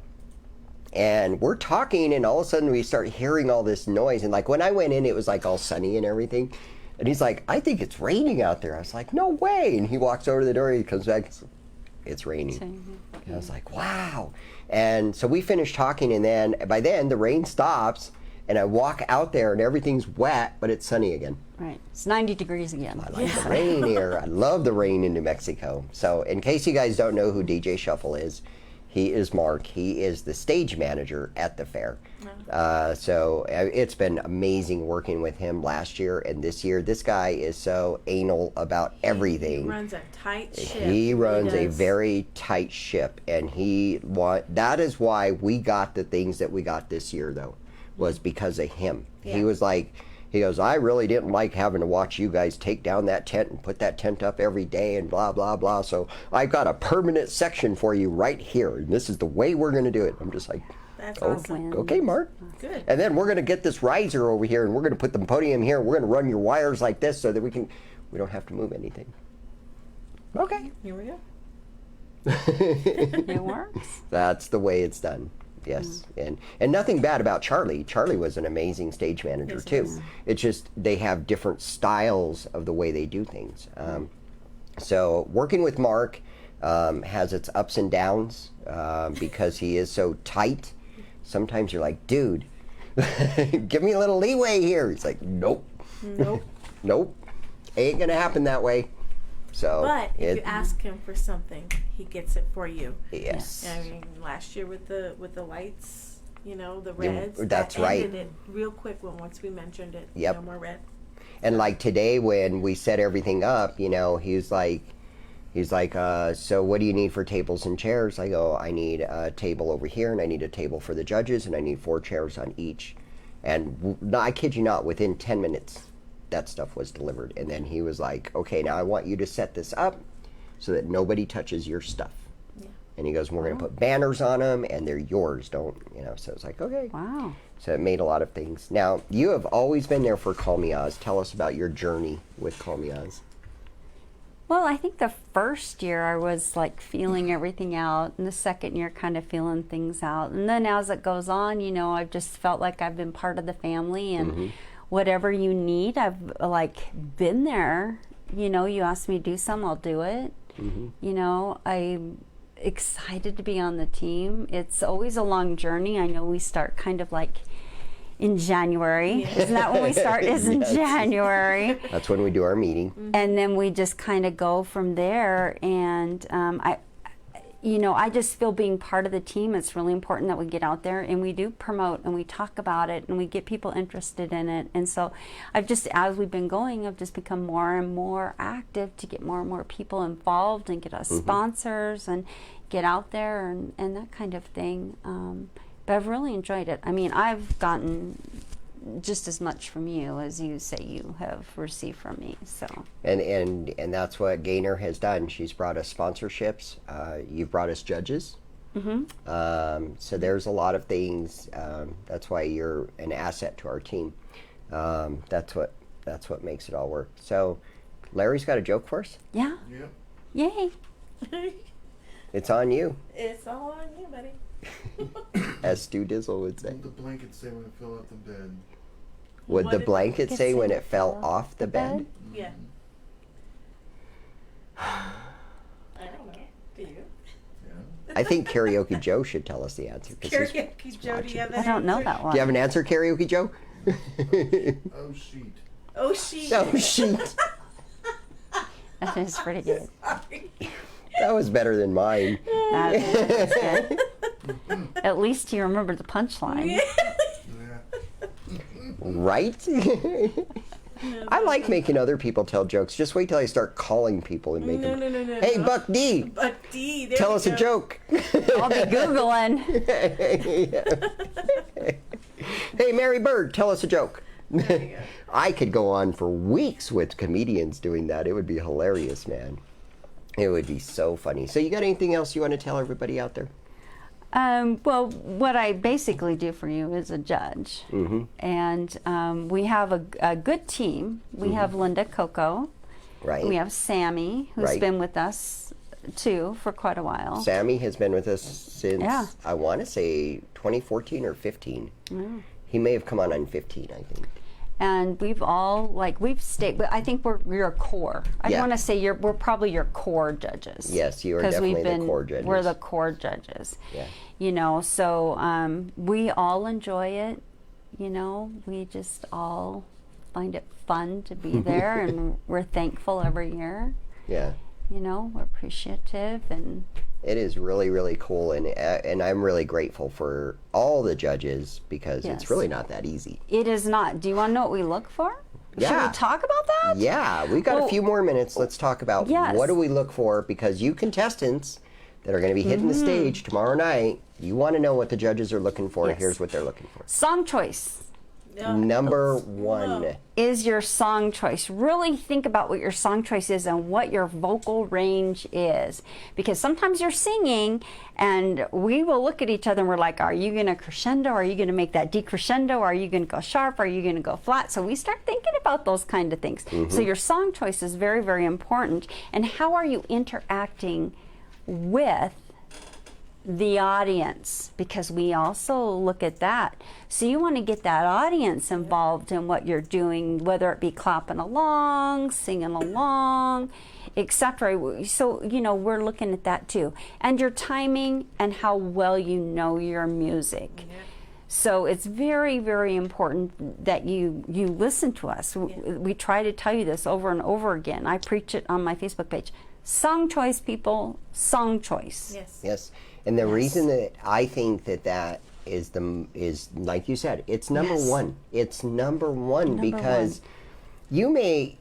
and we're talking, and all of a sudden we start hearing all this noise. And like when I went in, it was like all sunny and everything. And he's like, "I think it's raining out there." I was like, "No way!" And he walks over to the door. He comes back. It's raining. And I was like, "Wow!" And so we finished talking, and then by then the rain stops. And I walk out there and everything's wet, but it's sunny again. Right. It's 90 degrees again. I like the rain here. I love the rain in New Mexico. So in case you guys don't know who DJ Shuffle is, he is Mark. He is the stage manager at the fair. So it's been amazing working with him last year and this year. This guy is so anal about everything. He runs a tight ship. He runs a does. very tight ship, and that is why we got the things that we got this year, though. Was because of him. Yeah. He was like, he goes, I really didn't like having to watch you guys take down that tent and put that tent up every day and blah, blah, blah. So I've got a permanent section for you right here. And this is the way we're going to do it. I'm just like, That's oh, awesome. okay, Mark. Good. And then we're going to get this riser over here and we're going to put the podium here. We're going to run your wires like this so that we don't have to move anything. Okay. Here we go. It works. That's the way it's done. Yes, and nothing bad about Charlie. Charlie was an amazing stage manager too. It's just they have different styles of the way they do things. So working with Mark has its ups and downs because he is so tight. Sometimes you're like, dude, give me a little leeway here. He's like, nope, nope, ain't gonna happen that way. So, but if you ask him for something, he gets it for you. Yes. I mean, last year with the lights, the reds. That's that right. Ended it real quick once we mentioned it. Yep. No more red. And like today when we set everything up, he's like, so what do you need for tables and chairs? I go, I need a table over here, and I need a table for the judges, and I need 4 chairs on each. And I kid you not, within 10 minutes, that stuff was delivered. And then he was like, okay, now I want you to set this up so that nobody touches your stuff. Yeah. And he goes, we're going to put banners on them, and they're yours. Don't, so it's like, okay. Wow. So it made a lot of things. Now, you have always been there for Call Me Oz. Tell us about your journey with Call Me Oz. Well, I think the first year I was like feeling everything out, and the second year kind of feeling things out. And then as it goes on, I've just felt like I've been part of the family, and whatever you need, I've like been there. You ask me to do something, I'll do it. I'm excited to be on the team. It's always a long journey. I know we start kind of like in January. Yeah. Isn't that when we start? Is in January. That's when we do our meeting. And then we just kind of go from there. And I just feel being part of the team, it's really important that we get out there and we do promote and we talk about it and we get people interested in it. And so as we've been going, I've just become more and more active to get more and more people involved and get us sponsors and get out there and that kind of thing. But I've really enjoyed it. I mean, I've gotten just as much from you as you say you have received from me. So and that's what Gaenor has done. She's brought us sponsorships. You've brought us judges. So there's a lot of things. That's why you're an asset to our team. That's what makes it all work. So Larry's got a joke for us. Yeah. Yep. Yay. It's on you. It's all on you, buddy. As Stu Dizzle would say. What did the blanket say when it fell off the bed? Would What the did blanket say when it fell off the bed? Yeah. I don't know. Do you? Yeah. I think Karaoke Joe should tell us the answer. 'Cause he's Karaoke Joe, do you have I that don't know answer? that one. Do you have an answer, Karaoke Joe? Oh, sheet. Oh, she. Oh, sheet. That is pretty good. Sorry. That was better than mine. That is good. At least you remember the punchline. Yeah. Right? I like making other people tell jokes. Just wait till I start calling people and make them. No. Hey, Buck D. Buck D. There Tell we us go. a joke. I'll be Googling. Hey, Mary Bird, tell us a joke. I could go on for weeks with comedians doing that. It would be hilarious, man. It would be so funny. So you got anything else you want to tell everybody out there? Well, what I basically do for you is a judge. And we have a good team. We have Linda Coco. Right. We have Sammy, who's Right. been with us too for quite a while. Sammy has been with us since, Yeah. I want to say 2014 or 15. He may have come on 15, I think. And we've all, we've stayed, but I think we're your core. I Yeah. want to say we're probably your core judges. Yes, you are 'Cause definitely we've the been- core judges. We're the core judges. Yeah. You know, so we all enjoy it. You know, we just all find it fun to be there, and we're thankful every year. Yeah. You know, we're appreciative, and It is really, really cool, and I'm really grateful for all the judges because Yes. it's really not that easy. it is not. Do you want to know what we look for? Should Yeah. we talk about that? Yeah, we've got a Well, few more minutes. Let's talk about yes. what do we look for, because you contestants that are going to be hitting the stage tomorrow night, you want to know what the judges are looking for. Yes. Here's what they're looking for. Song choice. Number one. Is your song choice. Really think about what your song choice is and what your vocal range is. Because sometimes you're singing and we will look at each other and we're like, are you going to crescendo? Are you going to make that decrescendo? Are you going to go sharp? Are you going to go flat? So we start thinking about those kind of things. So your song choice is very, very important. And how are you interacting with the audience, because we also look at that. So you want to get that audience involved in what you're doing, whether it be clapping along, singing along, etc. So, you know, we're looking at that too. And your timing and how well you know your music. So it's very, very important that you listen to us. We try to tell you this over and over again. I preach it on my Facebook page. Song choice, people, song choice. Yes. Yes. And the reason that I think that is like you said, it's number one. It's number one because you may,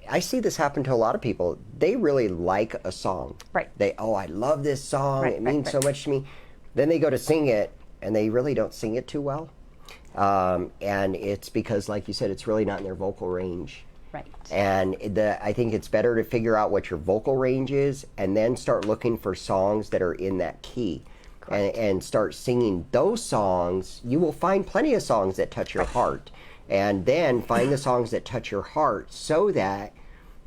I see this happen to a lot of people. They really like a song. Right. I love this song. Right, it means so much to me. Then they go to sing it and they really don't sing it too well. And it's because, like you said, it's really not in their vocal range. Right. And I think it's better to figure out what your vocal range is and then start looking for songs that are in that key and start singing those songs. You will find plenty of songs that touch your heart, and then find the songs that touch your heart so that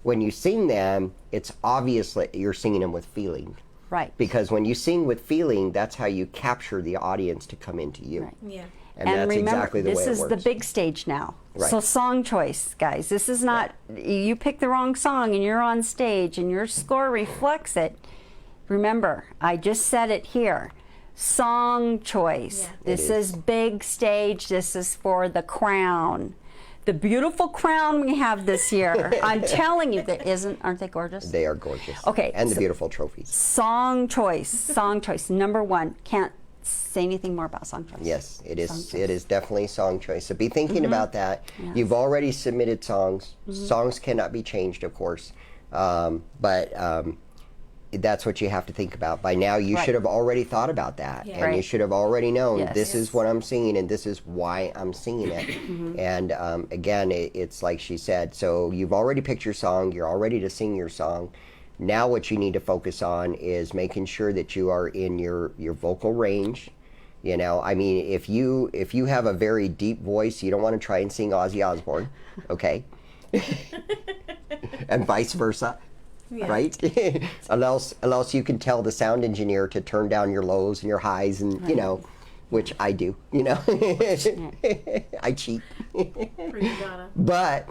when you sing them, it's obvious that you're singing them with feeling. Right. Because when you sing with feeling, that's how you capture the audience to come into you. Right. Yeah. And that's remember, exactly the way it this is works. the big stage now. Right. So song choice, guys. This is not, you pick the wrong song and you're on stage and your score reflects it. Remember, I just said it here. Song choice. Yeah. This It is big stage. This is for the crown. The beautiful crown we have this year. I'm telling you, aren't they gorgeous? They are gorgeous. Okay, And the so- beautiful trophies. Song choice, number one. Can't say anything more about song choice. Yes, it is. Song choice. It is definitely song choice. So be thinking about that. Yes. You've already submitted songs. Songs cannot be changed, of course, but that's what you have to think about. By now, you Right. should have already thought about that, Yeah. and you Right. should have already known Yes. this is what I'm singing, and this is why I'm singing it. And again, it's like she said. So you've already picked your song. You're all ready to sing your song. Now what you need to focus on is making sure that you are in your vocal range. You know, I mean, if you have a very deep voice, you don't want to try and sing Ozzy Osbourne, okay? And vice versa, right? unless you can tell the sound engineer to turn down your lows and your highs, and you know, which I do. You know, I cheat. Pretty Donna. But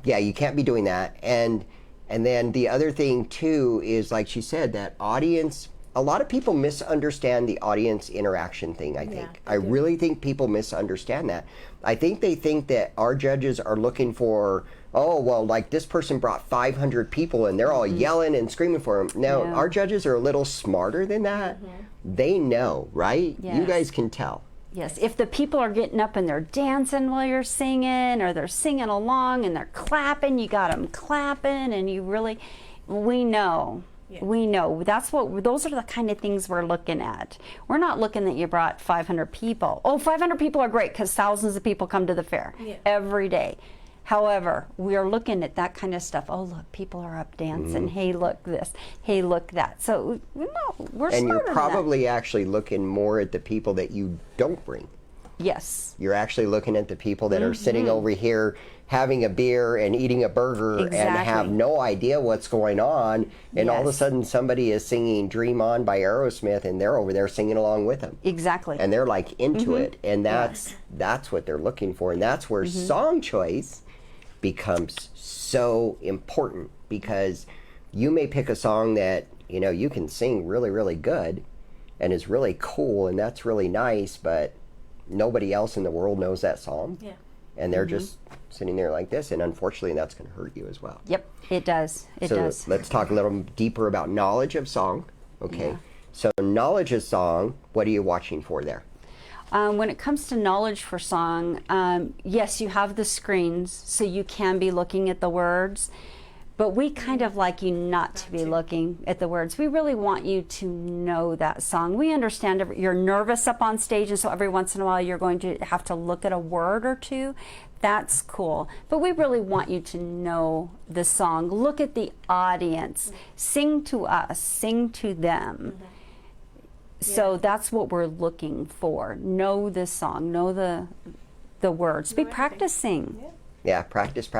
yeah, you can't be doing that. And then the other thing too is, like she said, that audience. A lot of people misunderstand the audience interaction thing, I think. I really think people misunderstand that. I think they think that our judges are looking for, oh, well, like this person brought 500 people and they're all yelling and screaming for them. No, our judges are a little smarter than that. They know, right? You Yes. guys can tell. Yes, if the people are getting up and they're dancing while you're singing, or they're singing along and they're clapping, you got them clapping, and you really, we know. Yeah. We know. Those are the kind of things we're looking at. We're not looking that you brought 500 people. Oh, 500 people are great because thousands of people come to the fair every day. However, we are looking at that kind of stuff. Oh, look, people are up dancing. Hey, look this. Hey, look that. So, no, we're And you're smarter than that. probably actually looking more at the people that you don't bring. Yes. You're actually looking at the people that are sitting over here having a beer and eating a burger and have no idea what's going on. And all of a sudden somebody is singing Dream On by Aerosmith and they're over there singing along with them. Exactly. And they're like into it. And that's what they're looking for. And that's where song choice becomes so important, because you may pick a song that, you know, you can sing really, really good and is really cool and that's really nice, but nobody else in the world knows that song. Yeah. And they're just sitting there like this, and unfortunately that's going to hurt you as well. Yep, it does. It does. So let's talk a little deeper about knowledge of song. Okay. Yeah. So knowledge of song, what are you watching for there? When it comes to knowledge for song, yes, you have the screens, so you can be looking at the words, but we kind of like you not to be looking at the words. We really want you to know that song. We understand you're nervous up on stage, and so every once in a while you're going to have to look at a word or two. That's cool. But we really want you to know the song. Look at the audience. Sing to us. Sing to them. So that's what we're looking for. Know the song. Know the words. Be practicing. Yeah, practice.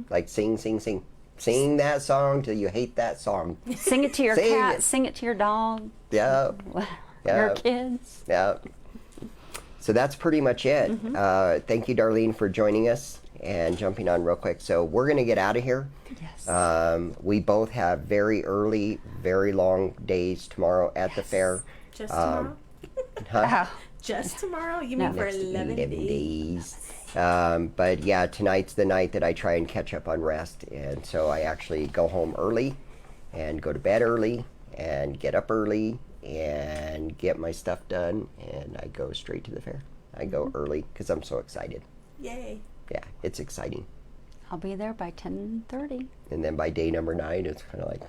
Like sing. Sing that song till you hate that song. Sing it to your cat. Sing it to your dog. Yeah. Your kids. Yeah. So that's pretty much it. Thank you, Darlene, for joining us and jumping on real quick. So we're going to get out of here. Yes. We both have very early, very long days tomorrow at the fair. Just tomorrow? Just tomorrow? You mean for 11 days? But yeah, tonight's the night that I try and catch up on rest. And so I actually go home early and go to bed early and get up early and get my stuff done, and I go straight to the fair. I go early because I'm so excited. Yay. Yeah, it's exciting. I'll be there by 10:30. And then by day number 9, it's kind of like,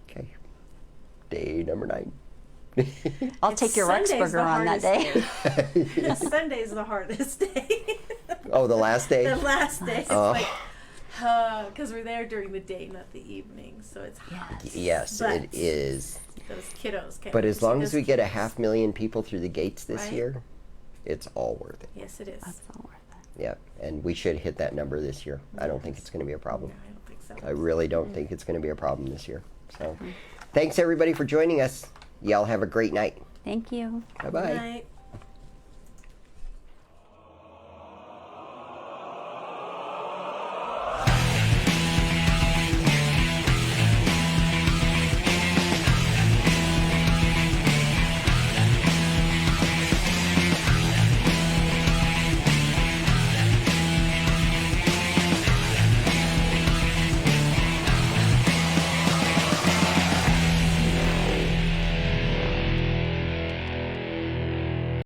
okay, day number 9. I'll take your Rex burger on that day. Sunday's the hardest day. Oh, the last day? The last day. It's like, because we're there during the day, not the evening, so it's hot. Yes, But it is. Those kiddos can't But wait as to long see as we those get kids. 500,000 people through the gates this Right. year, it's all worth it. Yes, it is. That's all worth it. Yeah, and we should hit that number this year. I don't think it's going to be a problem. I don't think so. I really don't think it's going to be a problem this year. So, thanks everybody for joining us. Y'all have a great night. Thank you. Bye-bye. Good night.